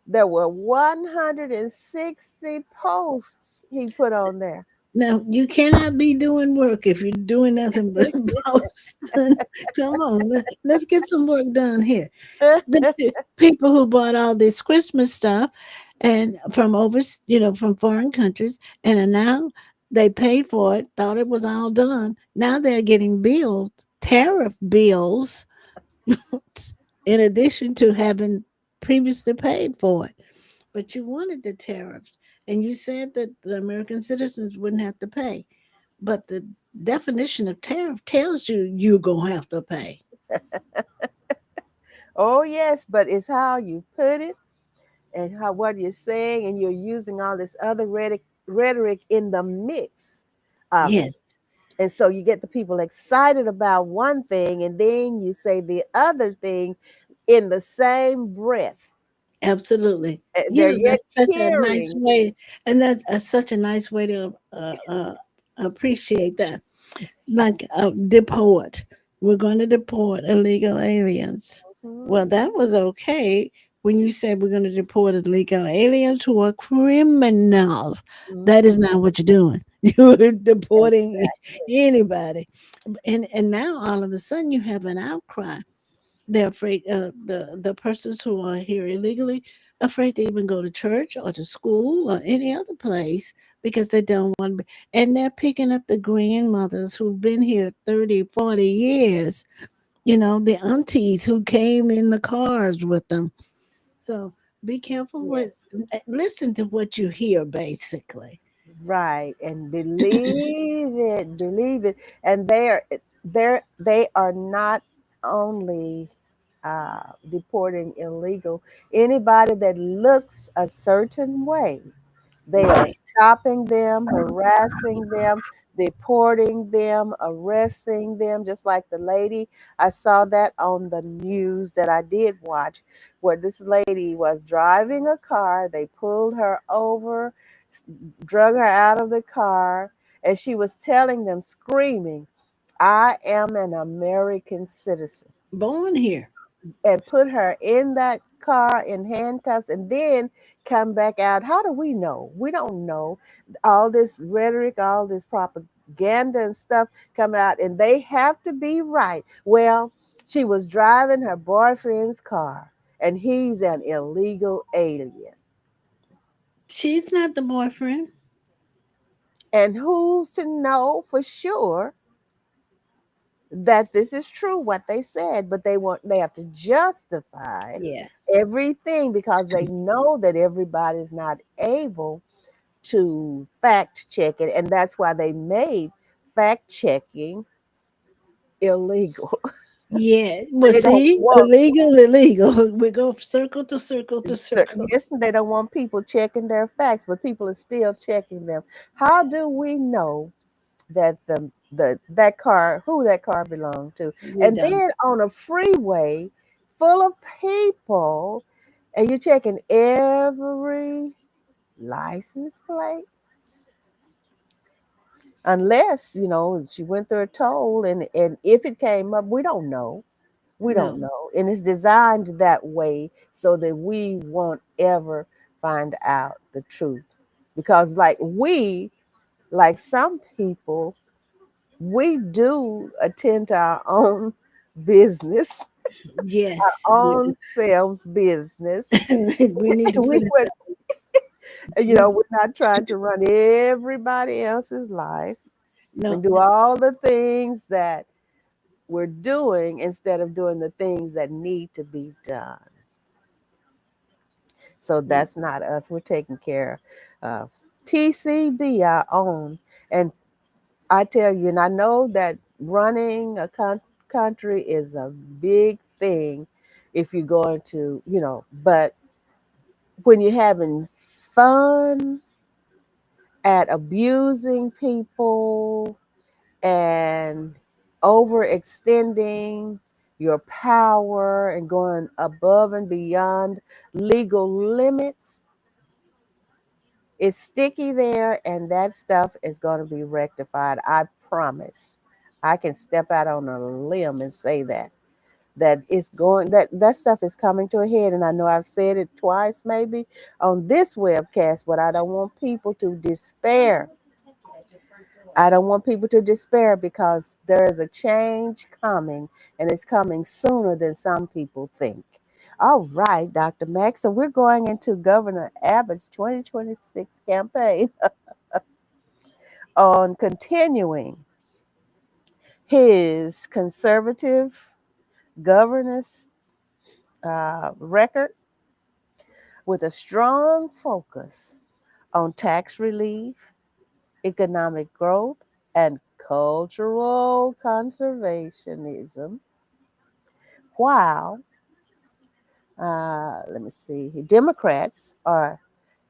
There were 160 posts he put on there. Now you cannot be doing work if you're doing nothing but posting. Come on, let's get some work done here. The people who bought all this Christmas stuff and from from foreign countries, and are now they paid for it, thought it was all done. Now they're getting billed tariff bills in addition to having previously paid for it. But you wanted the tariffs, and you said that the American citizens wouldn't have to pay. But the definition of tariff tells you you're gonna have to pay. Oh yes, but it's how you put it and how what you're saying, and you're using all this other rhetoric in the mix of it. Yes, And so you get the people excited about one thing, and then you say the other thing in the same breath. absolutely. They're yet That's such a nice cheering. way, and that's such a nice way to appreciate that. Like deport. We're going to deport illegal aliens. Well, Mhm, that was okay when you said we're going to deport illegal aliens who are criminals. That is mhm. not what you're doing. You're deporting Exactly. anybody, and now all of a sudden you have an outcry. They're afraid. The persons who are here illegally afraid to even go to church or to school or any other place because they don't want to be. And they're picking up the grandmothers who've been here 30, 40 years. The aunties who came in the cars with them. So be careful Yes. listen to what you hear, basically. Right. And believe it, believe it. And they are not only deporting illegal, anybody that looks a certain way. They are Right. stopping them, harassing them, deporting them, arresting them, just like the lady. I saw that on the news that I did watch, where this lady was driving a car. They pulled her over, drug her out of the car, and she was telling them, screaming, I am an American citizen, Born here. and put her in that car in handcuffs and then come back out. How do we know? We don't know. All this rhetoric, all this propaganda and stuff come out, and they have to be right. Well, she was driving her boyfriend's car, and he's an illegal alien. She's not the boyfriend. And who's to know for sure that this is true what they said? But they have to justify Yeah. everything because they know that everybody's not able to fact check it, and that's why they made fact checking illegal. Yeah. Well, They don't see, want illegal, illegal. We go circle to circle to circle. yes, they don't want people checking their facts, but people are still checking them. How do we know that that car, who that car belonged to? We And don't. then on a freeway full of people, and you're checking every license plate, unless she went through a toll, and if it came up, we don't No. know, and it's designed that way so that we won't ever find out the truth, because like some people we do attend to our own business, Yes, own selves business. we need to We put it would, that we we're not trying to run everybody else's life and no do all the things that we're doing instead of doing the things that need to be done. So that's not us. We're taking care of TCB, our own. And I tell you, and I know that running a country is a big thing if you're going to, but when you're having fun at abusing people and overextending your power and going above and beyond legal limits, it's sticky there, and that stuff is going to be rectified. I promise. I can step out on a limb and say that it's going that stuff is coming to a head, and I know I've said it twice maybe on this webcast, but I don't want people to despair. I don't want people to despair because there is a change coming, and it's coming sooner than some people think. All right, Dr. Max. So we're going into Governor Abbott's 2026 campaign on continuing his conservative governance record with a strong focus on tax relief, economic growth, and cultural conservationism, while, let me see, Democrats are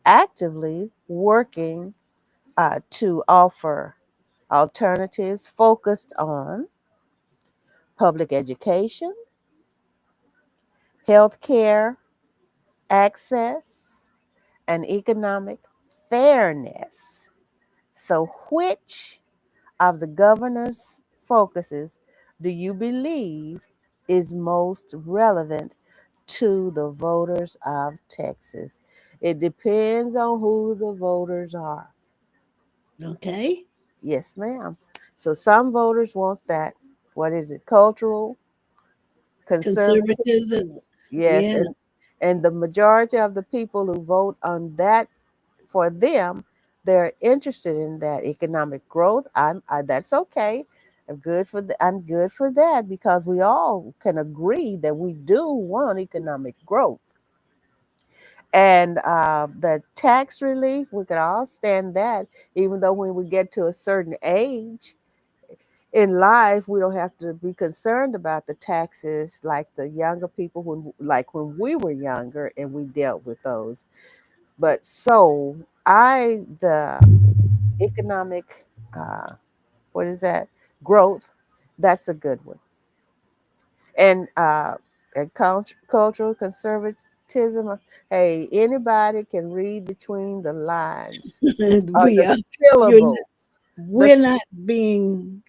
actively working to offer alternatives focused on public education, healthcare access, and economic fairness. So, which of the governor's focuses do you believe is most relevant to the voters of Texas? It depends on who the voters are. okay. Yes, ma'am. So some voters want that. What is it? Cultural Conservatism. conservatism. Yes, Yeah. and the majority of the people who vote on that, for them, they're interested in that economic growth. That's okay. I'm good for that because we all can agree that we do want economic growth. And the tax relief, we could all stand that, even though when we get to a certain age in life, we don't have to be concerned about the taxes like the younger people like when we were younger and we dealt with those. But so the economic, what is that? Growth, that's a good one. And cultural conservatism, hey, anybody can read between the lines or we the are. You're not, syllables. The we're not being.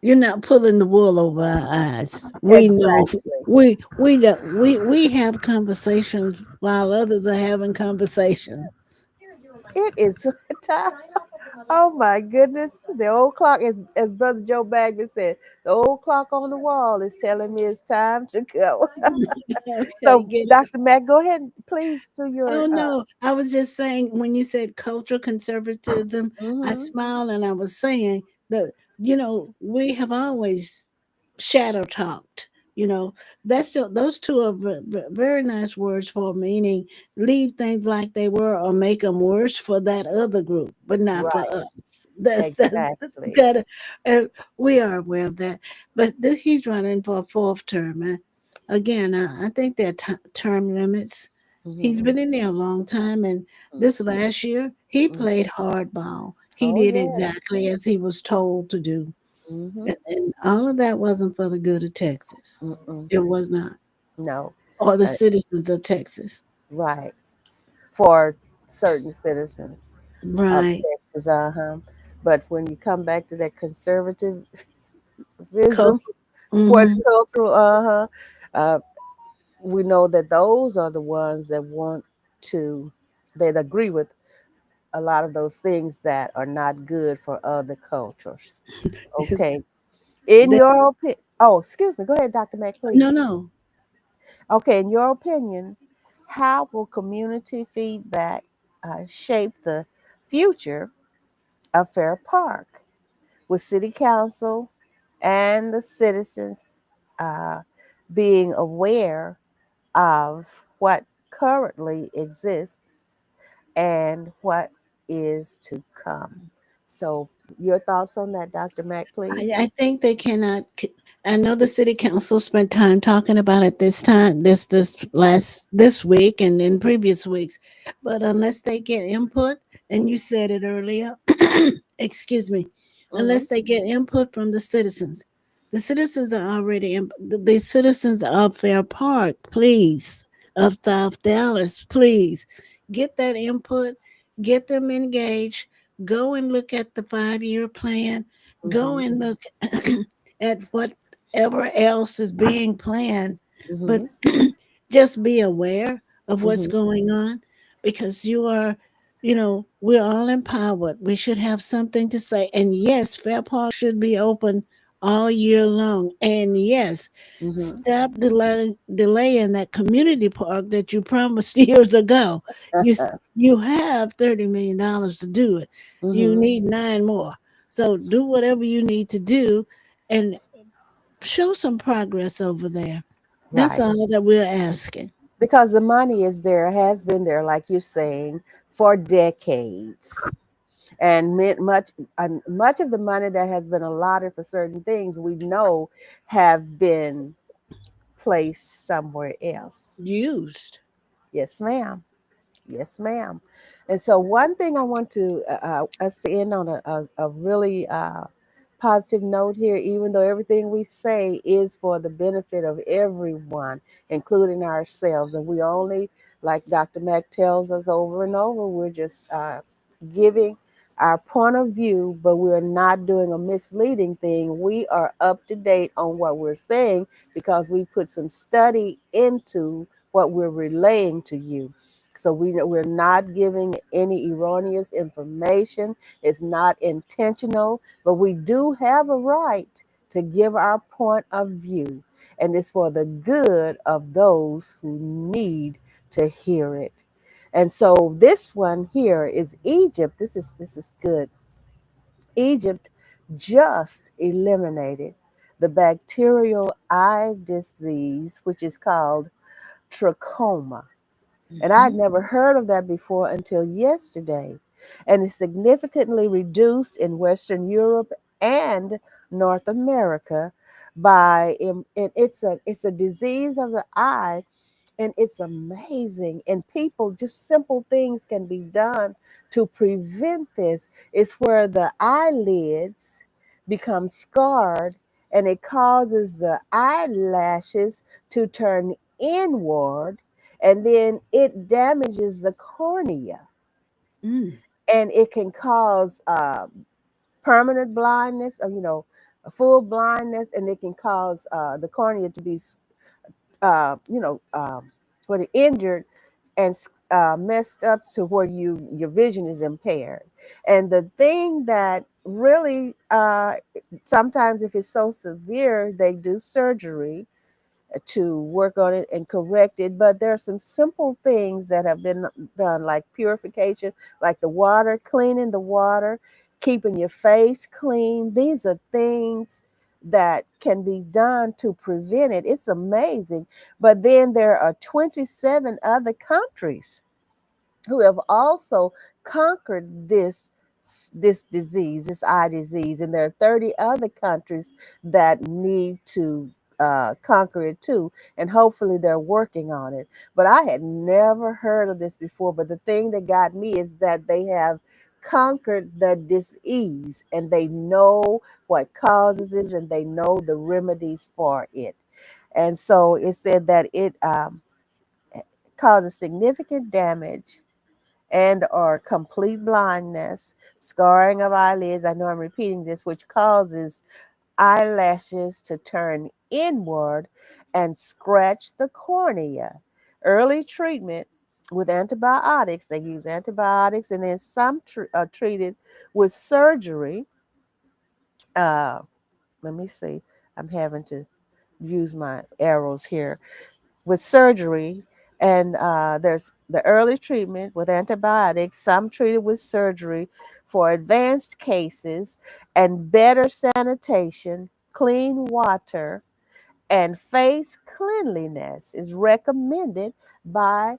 You're not pulling the wool over our eyes. We know. exactly. We don't. We have conversations while others are having conversations. It is time. Oh my goodness. The old clock, as Brother Joe Bagby said, the old clock on the wall is telling me it's time to go. Okay, So, get it. Dr. Matt, go ahead and please do Oh your. no, I was just saying when you said cultural conservatism, I Mhm. smiled and I was saying that we have always shadow talked. That's those two are very nice words for meaning leave things like they were or make them worse for that other group, but not for Right. us. That's Exactly. gotta. We are aware of that. But he's running for a fourth term, and again, I think there are term limits. He's Mhm. been in there a long time, and this last year he Mhm. played hardball. He Oh did yeah. exactly as he was told to do. Mhm. And all of that wasn't for the good of Texas. Mm-mm. It was not. No. Or the Uh, citizens of Texas. right. For certain citizens of Right. Texas, uh-huh. But when you come back to that conservatism, Culture. what Hmm. cultural, uh, we know that those are the ones that want to, that agree with a lot of those things that are not good for other cultures. Okay. In That, your opinion, oh, excuse me. Go ahead, Dr. Mack, no, please. no. Okay. In your opinion, how will community feedback shape the future of Fair Park with City Council and the citizens uh, being aware of what currently exists and what is to come? So, your thoughts on that, Dr. Mack, please? I think they cannot. I know the city council spent time talking about it this time, this week, and in previous weeks, but unless they get input, and you said it earlier, excuse me, Mm-hmm. unless they get input from the citizens are already the citizens of Fair Park, please, of South Dallas, please get that input, get them engaged, go and look at the 5-year plan, go Mm-hmm. and look at whatever else is being planned, but Mm-hmm. just be aware of what's Mm-hmm. going on because we're all empowered. We should have something to say. And yes, Fair Park should be open all year long. And yes, Mm-hmm. stop delaying that community park that you promised years ago. You have $30 million to do it. You Mm-hmm. need nine more. So do whatever you need to do and show some progress over there. That's Right. all that we're asking. Because the money is there, has been there, like you're saying, for decades. And much of the money that has been allotted for certain things we know have been placed somewhere else. Used. Yes, ma'am. Yes, ma'am. And so, one thing I want to us to end on a really positive note here, even though everything we say is for the benefit of everyone, including ourselves, and we only, like Dr. Mack tells us over and over, we're just giving our point of view, but we're not doing a misleading thing. We are up to date on what we're saying because we put some study into what we're relaying to you. So we're not giving any erroneous information. It's not intentional, but we do have a right to give our point of view. And it's for the good of those who need to hear it. And so this one here is Egypt. This is good. Egypt just eliminated the bacterial eye disease, which is called trachoma. And I'd Mhm. never heard of that before until yesterday. And it's significantly reduced in Western Europe and North America and it's a disease of the eye, and it's amazing. And people, just simple things can be done to prevent this. It's where the eyelids become scarred, and it causes the eyelashes to turn inward, and then it damages the cornea, Mm. and it can cause permanent blindness, or a full blindness, and it can cause the cornea to be uh, you know, um, when it injured and messed up to where your vision is impaired. And the thing that really sometimes, if it's so severe, they do surgery to work on it and correct it. But there are some simple things that have been done, like purification, like the water, cleaning the water, keeping your face clean. These are things that can be done to prevent it. It's amazing. But then there are 27 other countries who have also conquered this disease, this eye disease, and there are 30 other countries that need to conquer it too, and hopefully they're working on it. But I had never heard of this before. But the thing that got me is that they have conquered the disease, and they know what causes it, and they know the remedies for it. And so it said that it causes significant damage and or complete blindness, scarring of eyelids. I know I'm repeating this, which causes eyelashes to turn inward and scratch the cornea. Early treatment with antibiotics. They use antibiotics, and then some are treated with surgery. Uh, Let me see. I'm having to use my arrows here with surgery. And there's the early treatment with antibiotics, some treated with surgery for advanced cases, and better sanitation, clean water, and face cleanliness is recommended by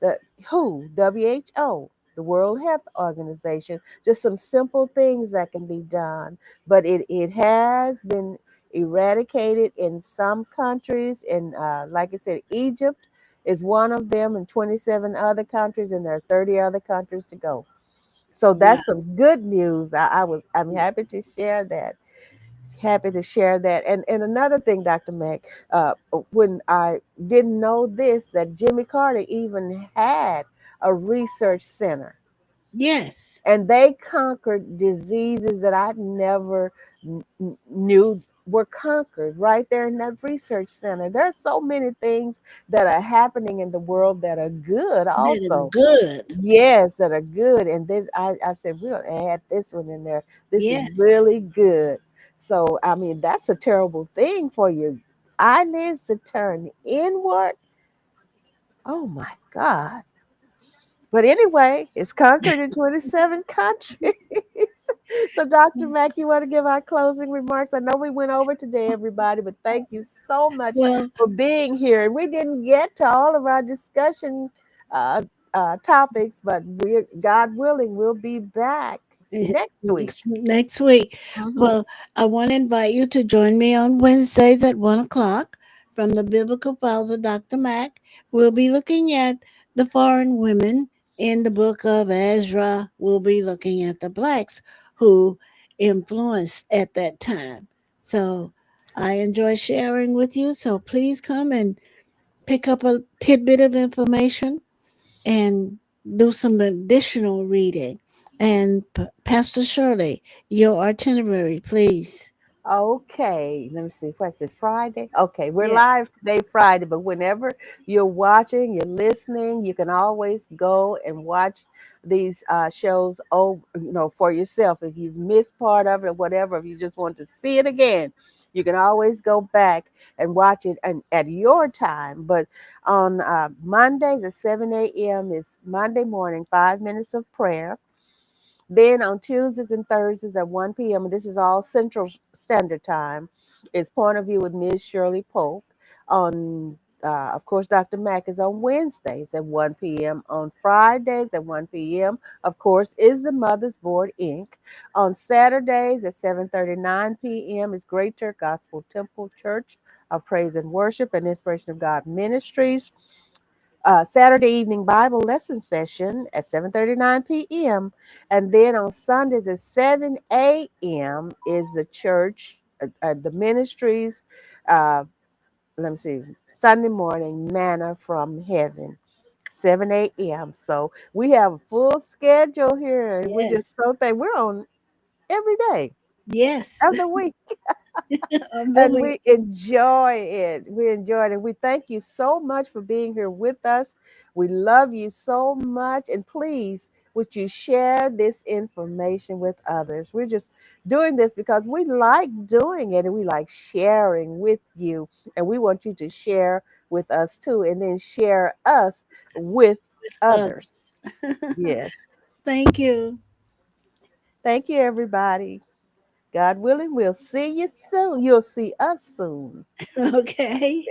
the WHO, the World Health Organization. Just some simple things that can be done, but it has been eradicated in some countries. And like I said, Egypt is one of them, and 27 other countries, and there are 30 other countries to go. So Wow. that's some good news. I'm happy to share that. Happy to share that. And another thing, Dr. Mack, when I didn't know this, that Jimmy Carter even had a research center, Yes. and they conquered diseases that I never knew were conquered right there in that research center. There are so many things that are happening in the world that are good That is also. good. Yes, that are good. And this, I said, we'll add this one in there. This is Yes. really good. So, I mean, that's a terrible thing for your eyelids to turn inward. Oh my God. But anyway, it's conquered in 27 countries. So, Dr. Mack, you want to give our closing remarks? I know we went over today, everybody, but thank you so much Well, for being here. And we didn't get to all of our discussion uh, topics, but God willing, we'll be back next week. next week. Mhm. Well, I want to invite you to join me on Wednesdays at 1 o'clock from the Biblical Files of Dr. Mack. We'll be looking at the foreign women in the book of Ezra. We'll be looking at the blacks who influenced at that time. So I enjoy sharing with you. So please come and pick up a tidbit of information and do some additional reading. And Pastor Shirley, your itinerary, please. Okay, let me see. What's it, Friday? Okay, we're Yes, live today, Friday, but whenever you're watching, you're listening, you can always go and watch these shows over, for yourself. If you've missed part of it or whatever, if you just want to see it again, you can always go back and watch it and at your time. But on Mondays at 7 a.m. is Monday morning, 5 minutes of prayer. Then on Tuesdays and Thursdays at 1 p.m., and this is all Central Standard Time, is Point of View with Ms. Shirley Polk. Of course, Dr. Mack is on Wednesdays at 1 p.m. On Fridays at 1 p.m., of course, is the Mother's Board Inc. On Saturdays at 7:39 p.m. is Great Turk Gospel Temple Church of Praise and Worship and Inspiration of God Ministries. Saturday evening Bible lesson session at 7:39 p.m. And then on Sundays at 7 a.m. is the church, the ministries. Uh, Let me see, Sunday morning manna from heaven, 7 a.m. So we have a full schedule here, and we just yes, so think we're on every day yes, of the week. of the And week. we enjoy it. We enjoy it. And we thank you so much for being here with us. We love you so much. And please, would you share this information with others? We're just doing this because we like doing it and we like sharing with you. And we want you to share with us too, and then share us with others. Others. Yes. Thank you. Thank you, everybody. God willing, we'll see you soon. You'll see us soon. Okay.